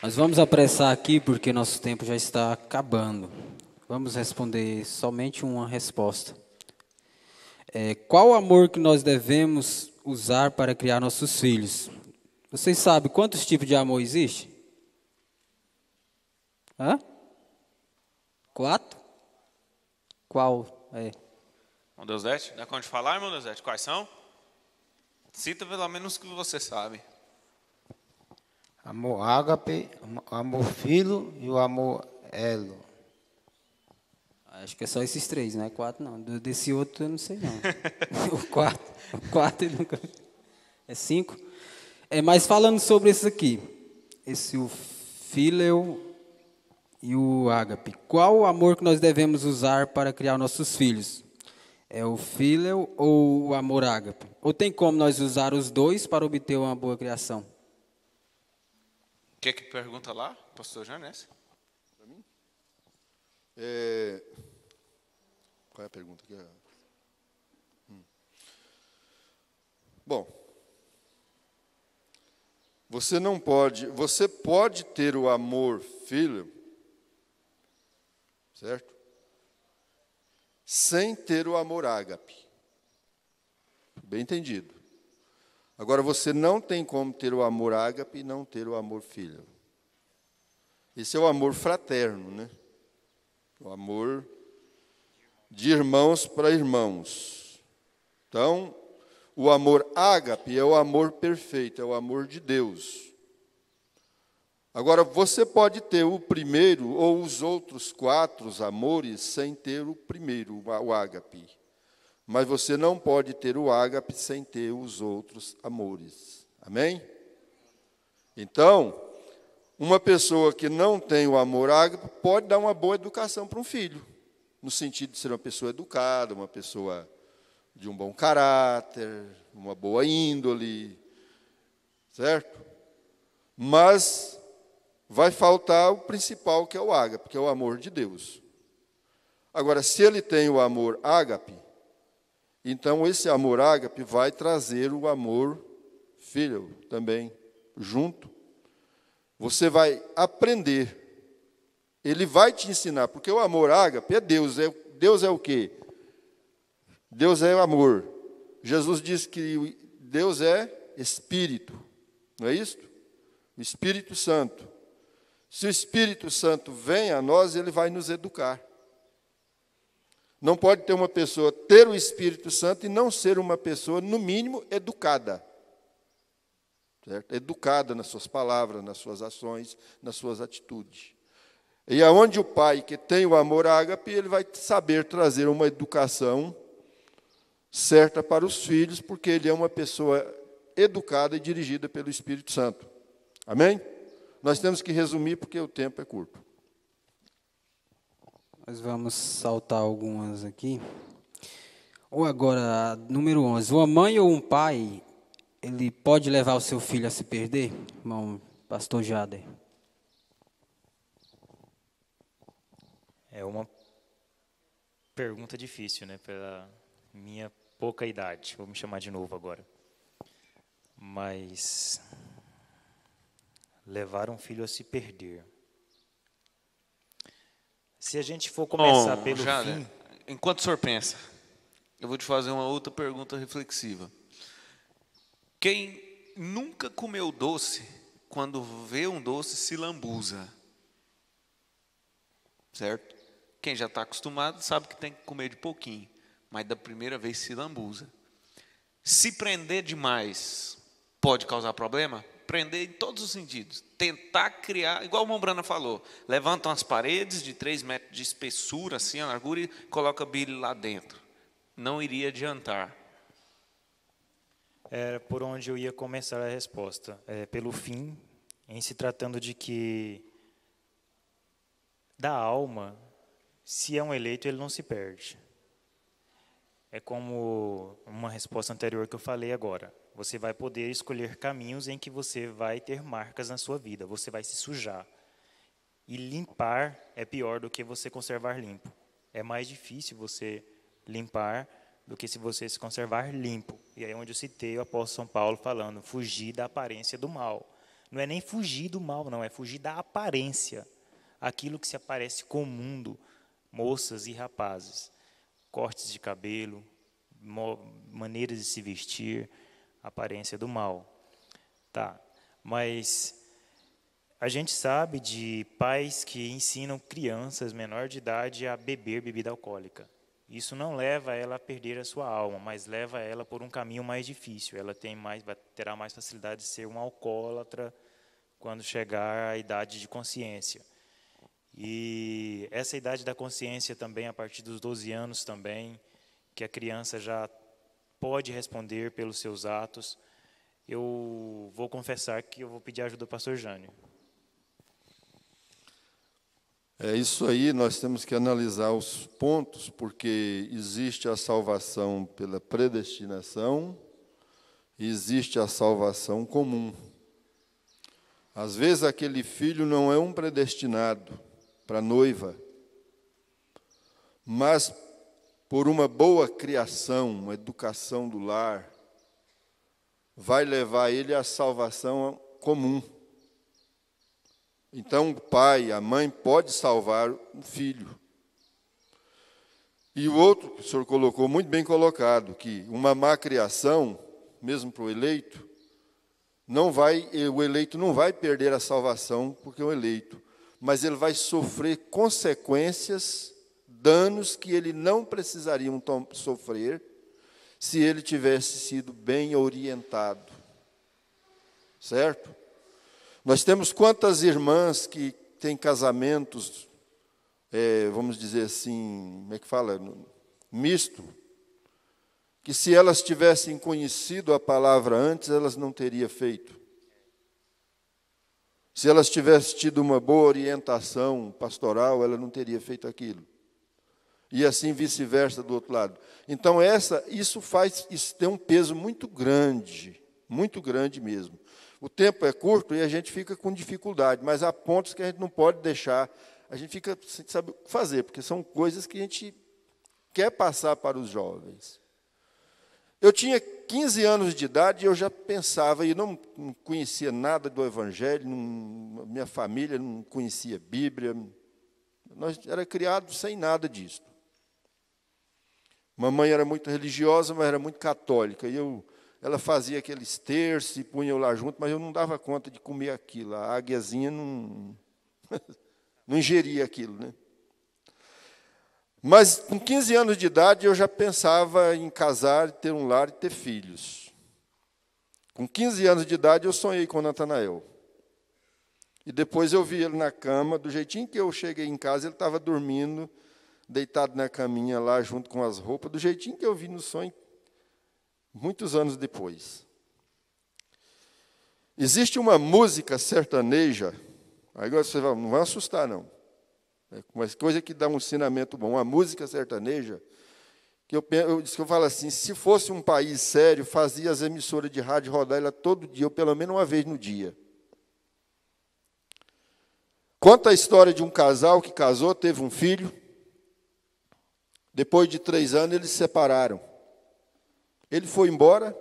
Nós vamos apressar aqui porque nosso tempo já está acabando. Vamos responder somente uma resposta. Qual amor que nós devemos usar para criar nossos filhos? Vocês sabem quantos tipos de amor existe? 4? Qual é? Irmão Deusete, dá conta de falar, irmão Deusete? Quais são? Cita pelo menos que você sabe. Amor ágape, amor filo e o amor elo. Acho que é só esses 3, não é 4 não. Desse outro eu não sei não. O quarto eu nunca... É 5? Mas falando sobre esse aqui, o fíleo e o ágape. Qual o amor que nós devemos usar para criar nossos filhos? É o fíleo ou o amor ágape? Ou tem como nós usar os dois para obter uma boa criação? O que pergunta lá, pastor Janés? Para mim? Qual é a pergunta aqui? Bom, você pode ter o amor filho, certo? Sem ter o amor ágape. Bem entendido. Agora, você não tem como ter o amor ágape e não ter o amor filho. Esse é o amor fraterno, né? O amor de irmãos para irmãos. Então, o amor ágape é o amor perfeito, é o amor de Deus. Agora, você pode ter o primeiro ou os outros 4 amores sem ter o primeiro, o ágape. Mas você não pode ter o ágape sem ter os outros amores. Amém? Então, uma pessoa que não tem o amor ágape pode dar uma boa educação para um filho, no sentido de ser uma pessoa educada, uma pessoa de um bom caráter, uma boa índole, certo? Mas vai faltar o principal, que é o ágape, que é o amor de Deus. Agora, se ele tem o amor ágape, então esse amor ágape vai trazer o amor filho também, junto, você vai aprender. Ele vai te ensinar, porque o amor ágape é Deus. Deus é o quê? Deus é o amor. Jesus disse que Deus é Espírito, não é isso? O Espírito Santo. Se o Espírito Santo vem a nós, ele vai nos educar. Não pode ter uma pessoa ter o Espírito Santo e não ser uma pessoa, no mínimo, educada. Certo? Educada nas suas palavras, nas suas ações, nas suas atitudes. E aonde o pai que tem o amor ágape, ele vai saber trazer uma educação certa para os filhos, porque ele é uma pessoa educada e dirigida pelo Espírito Santo. Amém? Nós temos que resumir, porque o tempo é curto. Nós vamos saltar algumas aqui. Ou agora, número 11. Uma mãe ou um pai, ele pode levar o seu filho a se perder? Irmão, pastor Jader. É uma pergunta difícil, né? Pela minha pouca idade. Vou me chamar de novo agora. Mas levar um filho a se perder. Se a gente for começar pelo fim... Enquanto o senhor pensa, eu vou te fazer uma outra pergunta reflexiva. Quem nunca comeu doce, quando vê um doce, se lambuza? Certo? Quem já está acostumado sabe que tem que comer de pouquinho, mas da primeira vez se lambuza. Se prender demais pode causar problema? Prender em todos os sentidos. Tentar criar, igual o Mombrana falou, levantam as paredes de 3 metros de espessura, assim, a largura, e coloca Billy lá dentro. Não iria adiantar. Era por onde eu ia começar a resposta. Pelo fim, em se tratando de que da alma, se é um eleito, ele não se perde. É como uma resposta anterior que eu falei agora. Você vai poder escolher caminhos em que você vai ter marcas na sua vida. Você vai se sujar. E limpar é pior do que você conservar limpo. É mais difícil você limpar do que se você se conservar limpo. E aí é onde eu citei o apóstolo São Paulo falando, fugir da aparência do mal. Não é nem fugir do mal, não. É fugir da aparência. Aquilo que se aparece com o mundo. Moças e rapazes. Cortes de cabelo, maneiras de se vestir, aparência do mal. Tá, mas a gente sabe de pais que ensinam crianças menor de idade a beber bebida alcoólica. Isso não leva ela a perder a sua alma, mas leva ela por um caminho mais difícil. Ela terá mais facilidade de ser um alcoólatra quando chegar à idade de consciência. E essa idade da consciência também, a partir dos 12 anos também, que a criança já pode responder pelos seus atos. Eu vou confessar que eu vou pedir ajuda do pastor Jânio. É isso aí, nós temos que analisar os pontos, porque existe a salvação pela predestinação e existe a salvação comum. Às vezes aquele filho não é um predestinado para a noiva, mas por uma boa criação, uma educação do lar, vai levar ele à salvação comum. Então, o pai, a mãe pode salvar o filho. E o outro, que o senhor colocou, muito bem colocado, que uma má criação, mesmo para o eleito, o eleito não vai perder a salvação porque é um eleito, mas ele vai sofrer consequências, danos que ele não precisaria sofrer se ele tivesse sido bem orientado. Certo? Nós temos quantas irmãs que têm casamentos, vamos dizer assim, como é que fala? Misto, que se elas tivessem conhecido a palavra antes, elas não teriam feito. Se elas tivessem tido uma boa orientação pastoral, ela não teria feito aquilo. E assim vice-versa do outro lado. Então, isso tem um peso muito grande mesmo. O tempo é curto e a gente fica com dificuldade, mas há pontos que a gente não pode deixar, a gente fica sem saber o que fazer, porque são coisas que a gente quer passar para os jovens. Eu tinha 15 anos de idade e eu já pensava, e não conhecia nada do Evangelho, minha família não conhecia Bíblia, nós era criado sem nada disso. Mamãe era muito religiosa, mas era muito católica, e ela fazia aqueles terços e punha eu lá junto, mas eu não dava conta de comer aquilo, a águiazinha não ingeria aquilo, né? Mas, com 15 anos de idade, eu já pensava em casar, ter um lar e ter filhos. Com 15 anos de idade, eu sonhei com Natanael. E depois eu vi ele na cama, do jeitinho que eu cheguei em casa, ele estava dormindo, deitado na caminha lá, junto com as roupas, do jeitinho que eu vi no sonho, muitos anos depois. Existe uma música sertaneja, agora você não vai assustar, não. É uma coisa que dá um ensinamento bom. Uma música sertaneja, que eu falo assim, se fosse um país sério, fazia as emissoras de rádio rodar ela todo dia, ou pelo menos uma vez no dia. Conta a história de um casal que casou, teve um filho. Depois de 3 anos, eles se separaram. Ele foi embora,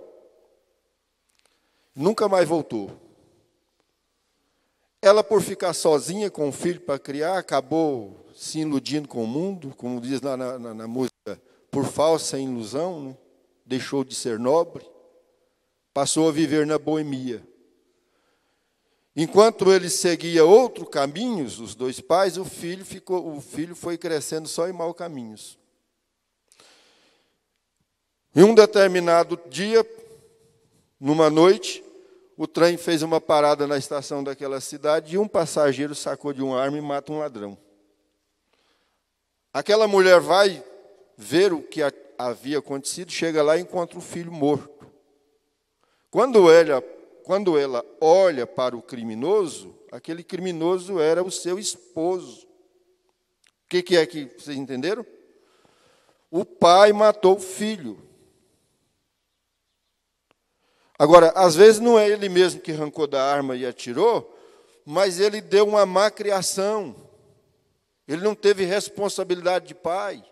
nunca mais voltou. Ela, por ficar sozinha com o filho para criar, acabou se iludindo com o mundo, como diz na música, por falsa ilusão, né? Deixou de ser nobre, passou a viver na boemia. Enquanto ele seguia outros caminhos, os 2 pais, o filho foi crescendo só em maus caminhos. Em um determinado dia, numa noite, o trem fez uma parada na estação daquela cidade e um passageiro sacou de uma arma e mata um ladrão. Aquela mulher vai ver o que havia acontecido, chega lá e encontra o filho morto. Quando ela olha para o criminoso, aquele criminoso era o seu esposo. O que é que vocês entenderam? O pai matou o filho. Agora, às vezes não é ele mesmo que arrancou da arma e atirou, mas ele deu uma má criação. Ele não teve responsabilidade de pai.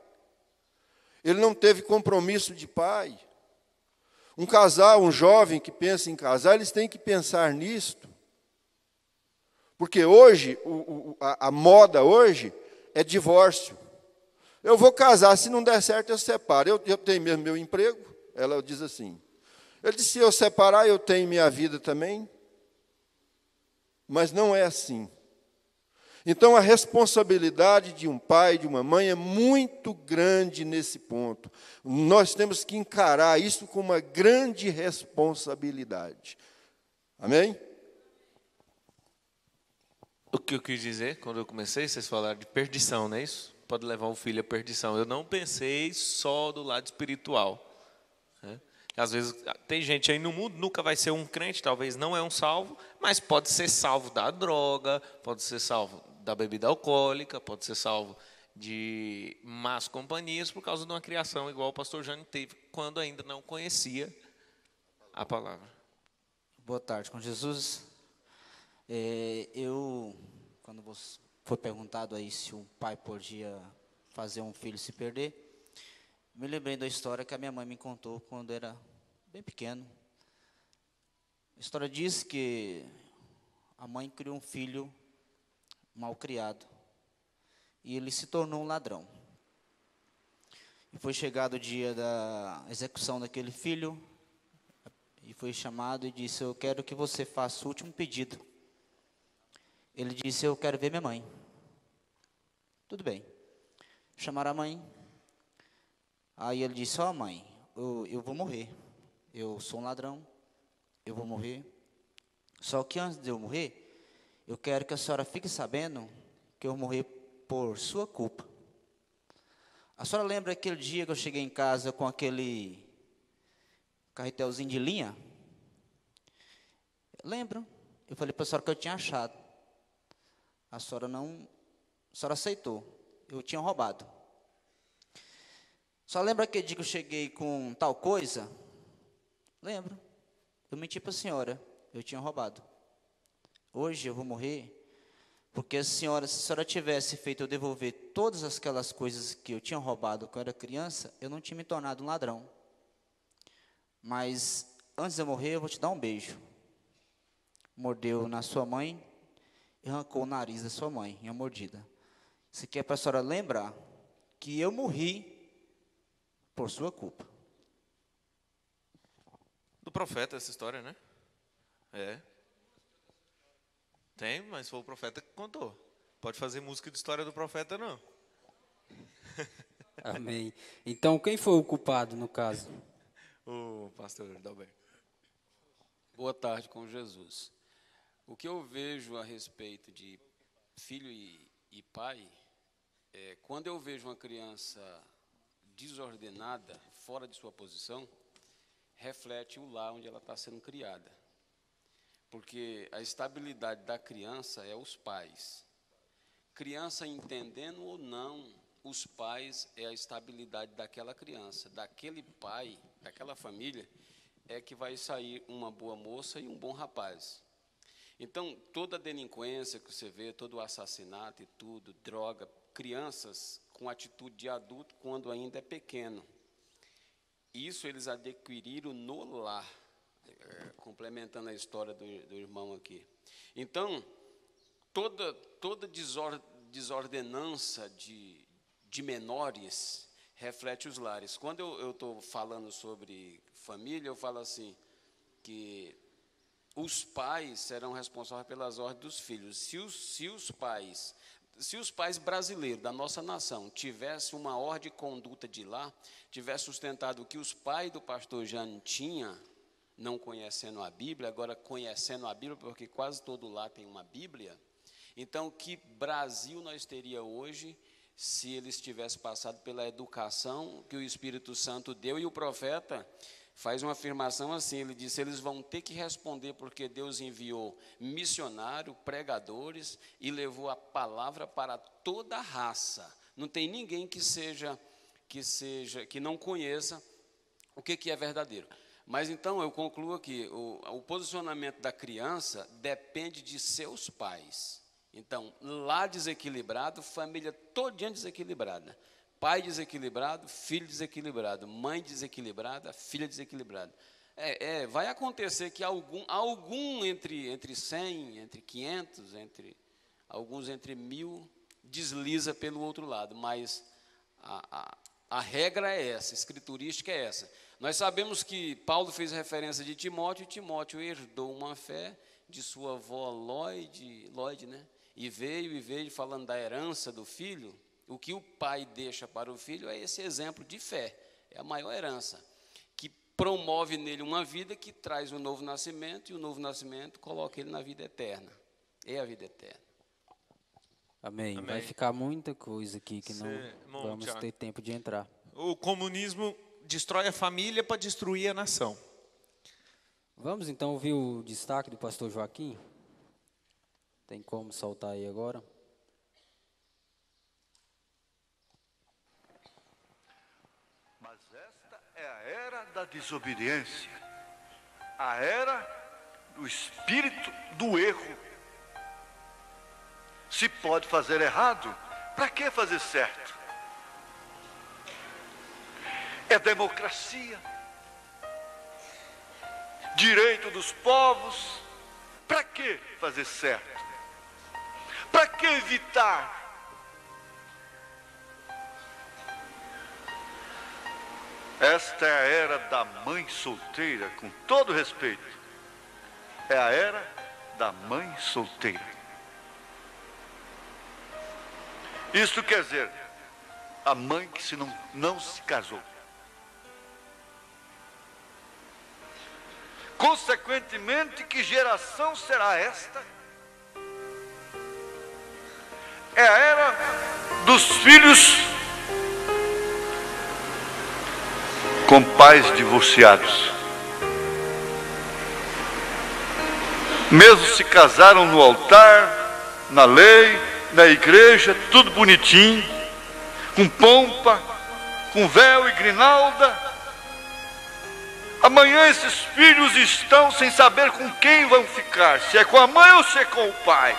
Ele não teve compromisso de pai. Um casal, um jovem que pensa em casar, eles têm que pensar nisto. Porque hoje, a moda hoje é divórcio. Eu vou casar, se não der certo eu separo. Eu tenho mesmo meu emprego, ela diz assim. Ele disse, se eu separar, eu tenho minha vida também. Mas não é assim. Então, a responsabilidade de um pai, de uma mãe, é muito grande nesse ponto. Nós temos que encarar isso com uma grande responsabilidade. Amém? O que eu quis dizer, quando eu comecei, vocês falaram de perdição, não é isso? Pode levar um filho à perdição. Eu não pensei só do lado espiritual. Né? Às vezes, tem gente aí no mundo, nunca vai ser um crente, talvez não é um salvo, mas pode ser salvo da droga, pode ser salvo da bebida alcoólica, pode ser salvo de más companhias por causa de uma criação igual o pastor Jânio teve quando ainda não conhecia a palavra. Boa tarde, com Jesus. Quando foi perguntado aí se um pai podia fazer um filho se perder, me lembrei da história que a minha mãe me contou quando era bem pequeno. A história diz que a mãe criou um filho mal criado e ele se tornou um ladrão. E foi chegado o dia da execução daquele filho e foi chamado e disse, eu quero que você faça o último pedido. Ele disse, eu quero ver minha mãe. Tudo bem. Chamaram a mãe. Aí ele disse, ó mãe, eu vou morrer. Eu sou um ladrão, eu vou morrer. Só que antes de eu morrer, eu quero que a senhora fique sabendo que eu vou morrer por sua culpa. A senhora lembra aquele dia que eu cheguei em casa com aquele carretelzinho de linha? Lembro. Eu falei para a senhora que eu tinha achado. A senhora aceitou. Eu tinha roubado. Só lembra aquele dia que eu cheguei com tal coisa? Lembro. Eu menti para a senhora. Eu tinha roubado. Hoje eu vou morrer porque se a senhora tivesse feito eu devolver todas aquelas coisas que eu tinha roubado quando eu era criança, eu não tinha me tornado um ladrão. mas antes de eu morrer, eu vou te dar um beijo. Mordeu na sua mãe e arrancou o nariz da sua mãe, em uma mordida. Isso aqui é para a senhora lembrar que eu morri por sua culpa. Do profeta essa história, né? É. Tem, mas foi o profeta que contou. Pode fazer música de história do profeta, não. Amém. Então, quem foi o culpado no caso? O pastor Dalberto. Boa tarde com Jesus. O que eu vejo a respeito de filho e pai, quando eu vejo uma criança desordenada, fora de sua posição, reflete o lar onde ela está sendo criada. Porque a estabilidade da criança é os pais. Criança entendendo ou não, os pais é a estabilidade daquela criança, daquele pai, daquela família, é que vai sair uma boa moça e um bom rapaz. Então, toda a delinquência que você vê, todo o assassinato e tudo, droga, crianças com atitude de adulto quando ainda é pequeno. Isso eles adquiriram no lar, complementando a história do irmão aqui. Então, toda desordenança de menores reflete os lares. Quando eu estou falando sobre família, eu falo assim, que os pais serão responsáveis pelas ordens dos filhos. Se os pais brasileiros da nossa nação tivessem uma ordem de conduta de lá, tivessem sustentado o que os pais do pastor Jânio tinham, não conhecendo a Bíblia, agora conhecendo a Bíblia, porque quase todo lá tem uma Bíblia. Então, que Brasil nós teria hoje se eles tivessem passado pela educação que o Espírito Santo deu? E o profeta faz uma afirmação assim, ele disse, eles vão ter que responder porque Deus enviou missionários, pregadores e levou a palavra para toda a raça. Não tem ninguém que não conheça o que é verdadeiro. Mas então eu concluo aqui, o posicionamento da criança depende de seus pais. Então, lá desequilibrado, família todinha desequilibrada. Pai desequilibrado, filho desequilibrado, mãe desequilibrada, filha desequilibrada. Vai acontecer que algum entre 100, entre 500, alguns entre 1000, desliza pelo outro lado, mas a regra é essa, a escriturística é essa. Nós sabemos que Paulo fez referência de Timóteo, e Timóteo herdou uma fé de sua avó Lloyd, né? E veio falando da herança do filho. O que o pai deixa para o filho é esse exemplo de fé, é a maior herança, que promove nele uma vida que traz o novo nascimento, e o novo nascimento coloca ele na vida eterna. É a vida eterna. Amém. Vai ficar muita coisa aqui que não vamos ter tempo de entrar. O comunismo destrói a família para destruir a nação. Vamos então ouvir o destaque do pastor Joaquim? Tem como soltar aí agora? Mas esta é a era da desobediência, a era do espírito do erro. Se pode fazer errado, para que fazer certo? É democracia, direito dos povos, para que fazer certo? Para que evitar? Esta é a era da mãe solteira, com todo respeito. É a era da mãe solteira. Isto quer dizer, a mãe que não se casou. Consequentemente, que geração será esta? É a era dos filhos com pais divorciados. Mesmo se casaram no altar, na lei, na igreja, tudo bonitinho, com pompa, com véu e grinalda. Amanhã esses filhos estão sem saber com quem vão ficar, se é com a mãe ou se é com o pai.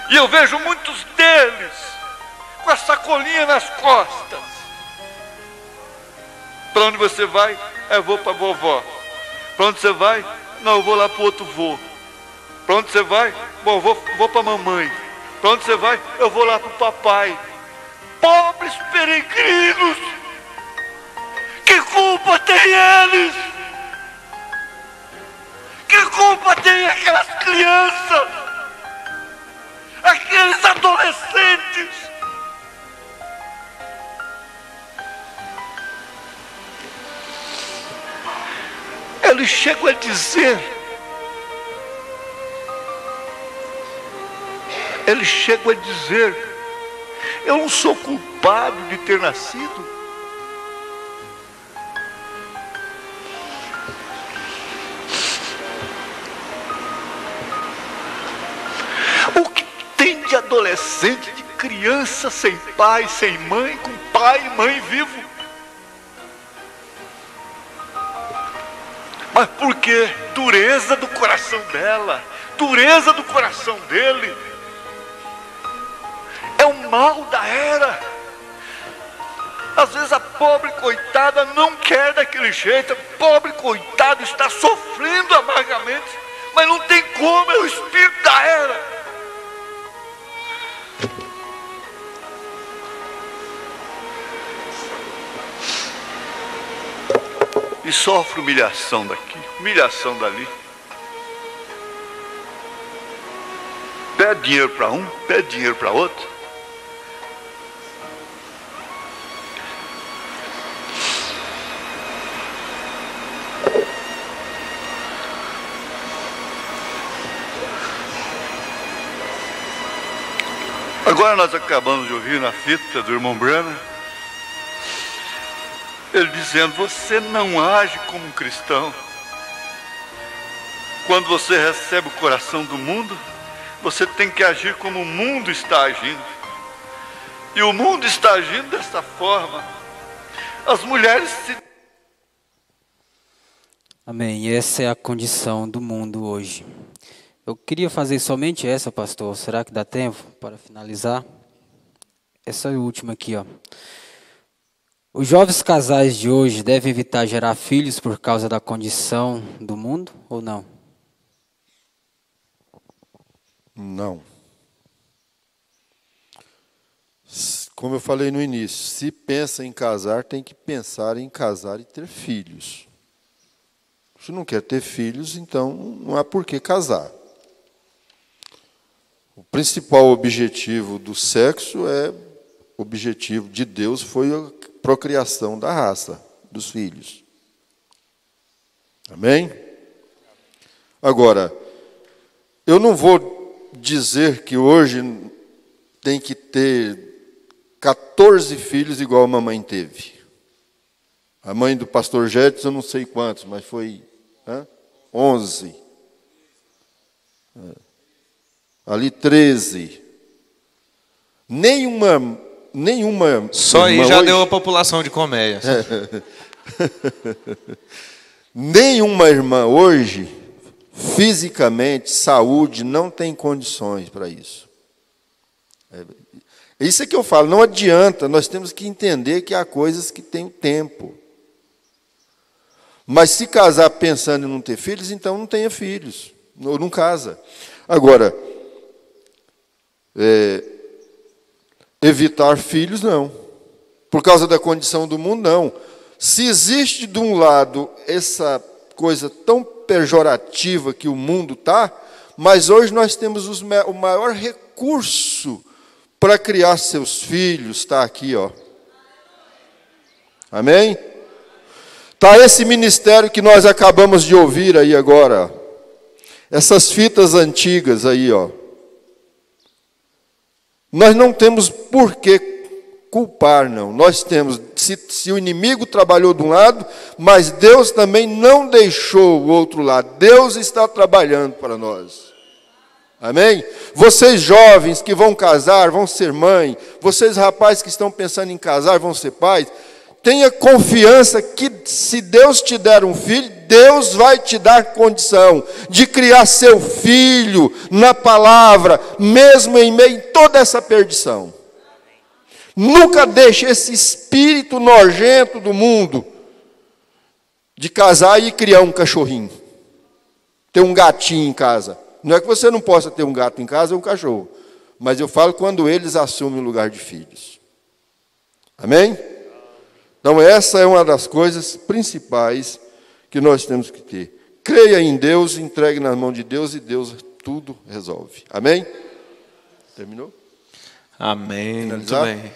E eu vejo muitos deles com a sacolinha nas costas. Para onde você vai? Eu vou para a vovó. Para onde você vai? Não, eu vou lá para o outro vô. Para onde você vai? Bom, vou para a mamãe. Para onde você vai? Eu vou lá para o papai. Pobres peregrinos! Que culpa tem eles? Que culpa tem aquelas crianças? Aqueles adolescentes? Eles chegam a dizer, eu não sou culpado de ter nascido. O que tem de adolescente, de criança sem pai, sem mãe, com pai e mãe vivo? Mas por quê? Dureza do coração dela, dureza do coração dele. É o mal da era. Às vezes a pobre coitada não quer daquele jeito. A pobre coitada está sofrendo amargamente, mas não tem como, é o espírito da era. E sofre humilhação daqui, humilhação dali. Pede dinheiro para um, pede dinheiro para outro. Agora nós acabamos de ouvir na fita do irmão Branham, ele dizendo, você não age como um cristão. Quando você recebe o coração do mundo, você tem que agir como o mundo está agindo. E o mundo está agindo dessa forma. As mulheres se... Amém. E essa é a condição do mundo hoje. Eu queria fazer somente essa, pastor. Será que dá tempo para finalizar? Essa é a última aqui, ó. Os jovens casais de hoje devem evitar gerar filhos por causa da condição do mundo ou não? Não. Como eu falei no início, se pensa em casar, tem que pensar em casar e ter filhos. Se não quer ter filhos, então não há por que casar. O principal objetivo do sexo o objetivo de Deus foi a procriação da raça, dos filhos. Amém? Agora, eu não vou dizer que hoje tem que ter 14 filhos igual a mamãe teve. A mãe do pastor Jedson, eu não sei quantos, mas foi 11. Ali 13. Nenhuma só aí irmã já hoje, deu a população de colmeias. Nenhuma irmã hoje, fisicamente, saúde, não tem condições para isso. Isso é que eu falo, não adianta, nós temos que entender que há coisas que têm tempo. Mas se casar pensando em não ter filhos, então não tenha filhos, ou não casa. Agora, evitar filhos, não. Por causa da condição do mundo, não. Se existe, de um lado, essa coisa tão pejorativa que o mundo está, mas hoje nós temos o maior recurso para criar seus filhos, está aqui, ó. Amém? Está esse ministério que nós acabamos de ouvir aí agora. Essas fitas antigas aí, ó. Nós não temos por que culpar, não. Nós temos, se o inimigo trabalhou de um lado, mas Deus também não deixou o outro lado. Deus está trabalhando para nós. Amém? Vocês jovens que vão casar, vão ser mãe. Vocês rapazes que estão pensando em casar, vão ser pais. Tenha confiança que se Deus te der um filho, Deus vai te dar condição de criar seu filho na palavra, mesmo em meio a toda essa perdição. Nunca deixe esse espírito nojento do mundo de casar e criar um cachorrinho. Ter um gatinho em casa. Não é que você não possa ter um gato em casa ou um cachorro. Mas eu falo quando eles assumem o lugar de filhos. Amém? Então essa é uma das coisas principais que nós temos que ter. Creia em Deus, entregue nas mãos de Deus e Deus tudo resolve. Amém? Terminou? Amém. Finalizar? Muito bem.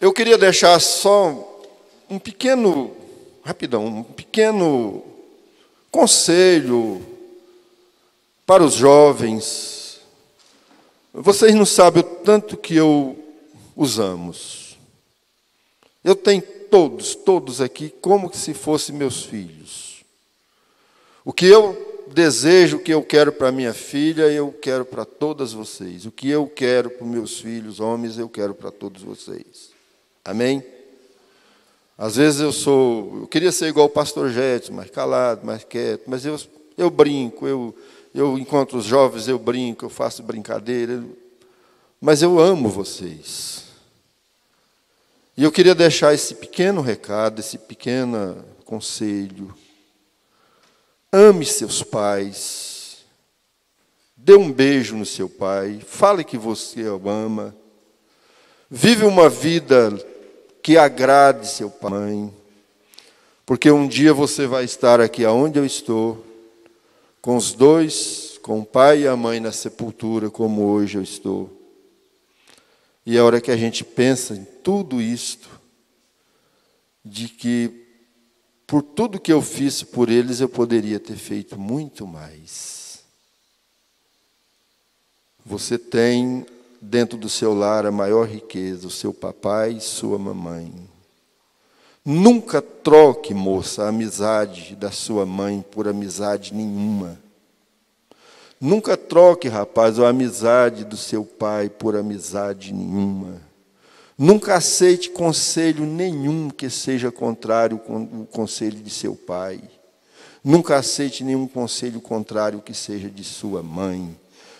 Eu queria deixar só um pequeno, rapidão, um pequeno conselho para os jovens. Vocês não sabem o tanto que eu os amo. Eu tenho todos aqui como se fossem meus filhos. O que eu desejo, o que eu quero para minha filha, eu quero para todas vocês. O que eu quero para os meus filhos, homens, eu quero para todos vocês. Amém? Às vezes eu queria ser igual o pastor Jetson, mais calado, mais quieto, mas eu brinco, eu encontro os jovens, eu brinco, eu faço brincadeira, mas eu amo vocês. E eu queria deixar esse pequeno recado, esse pequeno conselho. Ame seus pais. Dê um beijo no seu pai. Fale que você o ama. Vive uma vida que agrade seu pai e mãe. Porque um dia você vai estar aqui aonde eu estou, com os dois, com o pai e a mãe na sepultura, como hoje eu estou. E a hora que a gente pensa em tudo isto, de que por tudo que eu fiz por eles, eu poderia ter feito muito mais. Você tem dentro do seu lar a maior riqueza, o seu papai e sua mamãe. Nunca troque, moça, a amizade da sua mãe por amizade nenhuma. Nunca troque, rapaz, a amizade do seu pai por amizade nenhuma. Nunca aceite conselho nenhum que seja contrário ao conselho de seu pai. Nunca aceite nenhum conselho contrário que seja de sua mãe.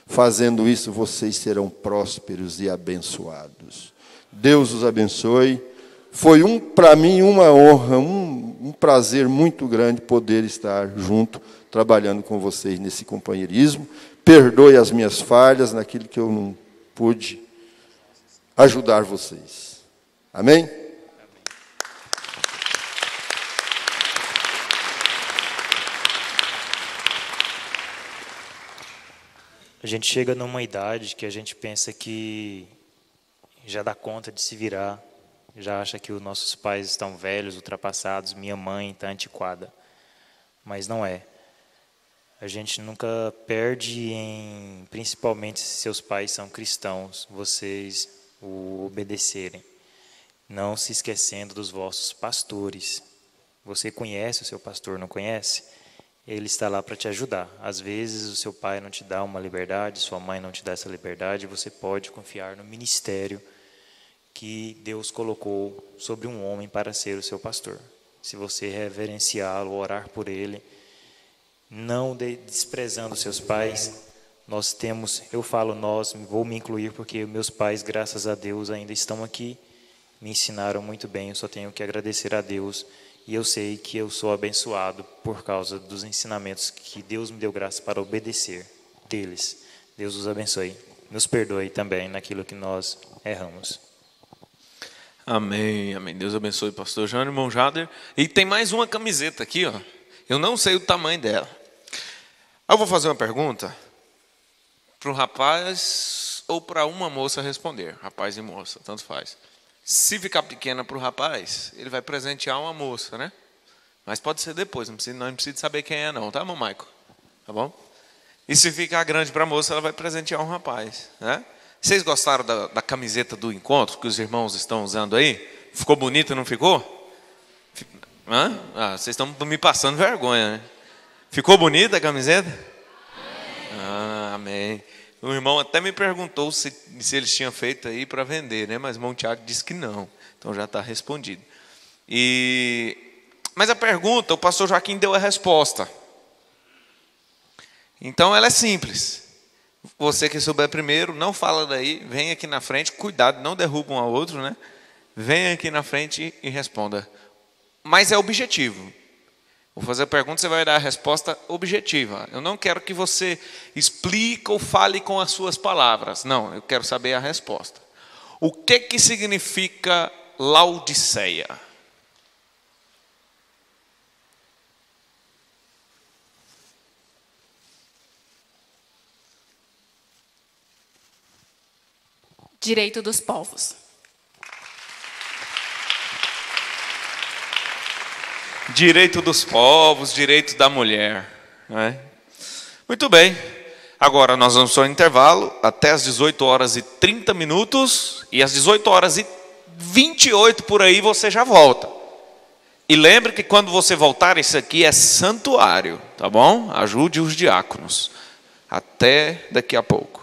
Fazendo isso, vocês serão prósperos e abençoados. Deus os abençoe. Foi para mim uma honra, um prazer muito grande poder estar junto, trabalhando com vocês nesse companheirismo. Perdoe as minhas falhas naquilo que eu não pude ajudar vocês. Amém? A gente chega numa idade que a gente pensa que já dá conta de se virar, já acha que os nossos pais estão velhos, ultrapassados, minha mãe está antiquada. Mas não é. A gente nunca perde principalmente se seus pais são cristãos, vocês o obedecerem. Não se esquecendo dos vossos pastores. Você conhece o seu pastor, não conhece? Ele está lá para te ajudar. Às vezes o seu pai não te dá uma liberdade, sua mãe não te dá essa liberdade, você pode confiar no ministério que Deus colocou sobre um homem para ser o seu pastor. Se você reverenciá-lo, orar por ele, não desprezando seus pais, nós temos, eu falo nós, vou me incluir porque meus pais, graças a Deus, ainda estão aqui, me ensinaram muito bem, eu só tenho que agradecer a Deus. E eu sei que eu sou abençoado por causa dos ensinamentos que Deus me deu graça para obedecer deles. Deus os abençoe. Nos perdoe também naquilo que nós erramos. Amém, amém. Deus abençoe o pastor Jânio, irmão Jader. E tem mais uma camiseta aqui, ó. Eu não sei o tamanho dela. Eu vou fazer uma pergunta para o rapaz ou para uma moça responder. Rapaz e moça, tanto faz. Se ficar pequena para o rapaz, ele vai presentear uma moça, né? Mas pode ser depois, não precisa saber quem é não, tá, irmão Maico? Tá bom? E se ficar grande para a moça, ela vai presentear um rapaz, né? Vocês gostaram da camiseta do encontro que os irmãos estão usando aí? Ficou bonita, não ficou? Hã? Ah, vocês estão me passando vergonha, né? Ficou bonita a camiseta? Ah, amém. O irmão até me perguntou se eles tinham feito aí para vender, né? Mas o irmão Tiago disse que não. Então já está respondido. Mas a pergunta, o pastor Joaquim deu a resposta. Então ela é simples. Você que souber primeiro, não fala daí, vem aqui na frente, cuidado, não derruba um ao outro, né? Vem aqui na frente e responda. Mas é objetivo. Vou fazer a pergunta, você vai dar a resposta objetiva. Eu não quero que você explique ou fale com as suas palavras. Não, eu quero saber a resposta. O que significa Laodiceia? Direito dos povos. Direito dos povos, direito da mulher. Não é? Muito bem. Agora nós vamos para o intervalo até as 18h30 e às 18h28 por aí você já volta. E lembre que quando você voltar, isso aqui é santuário, tá bom? Ajude os diáconos. Até daqui a pouco.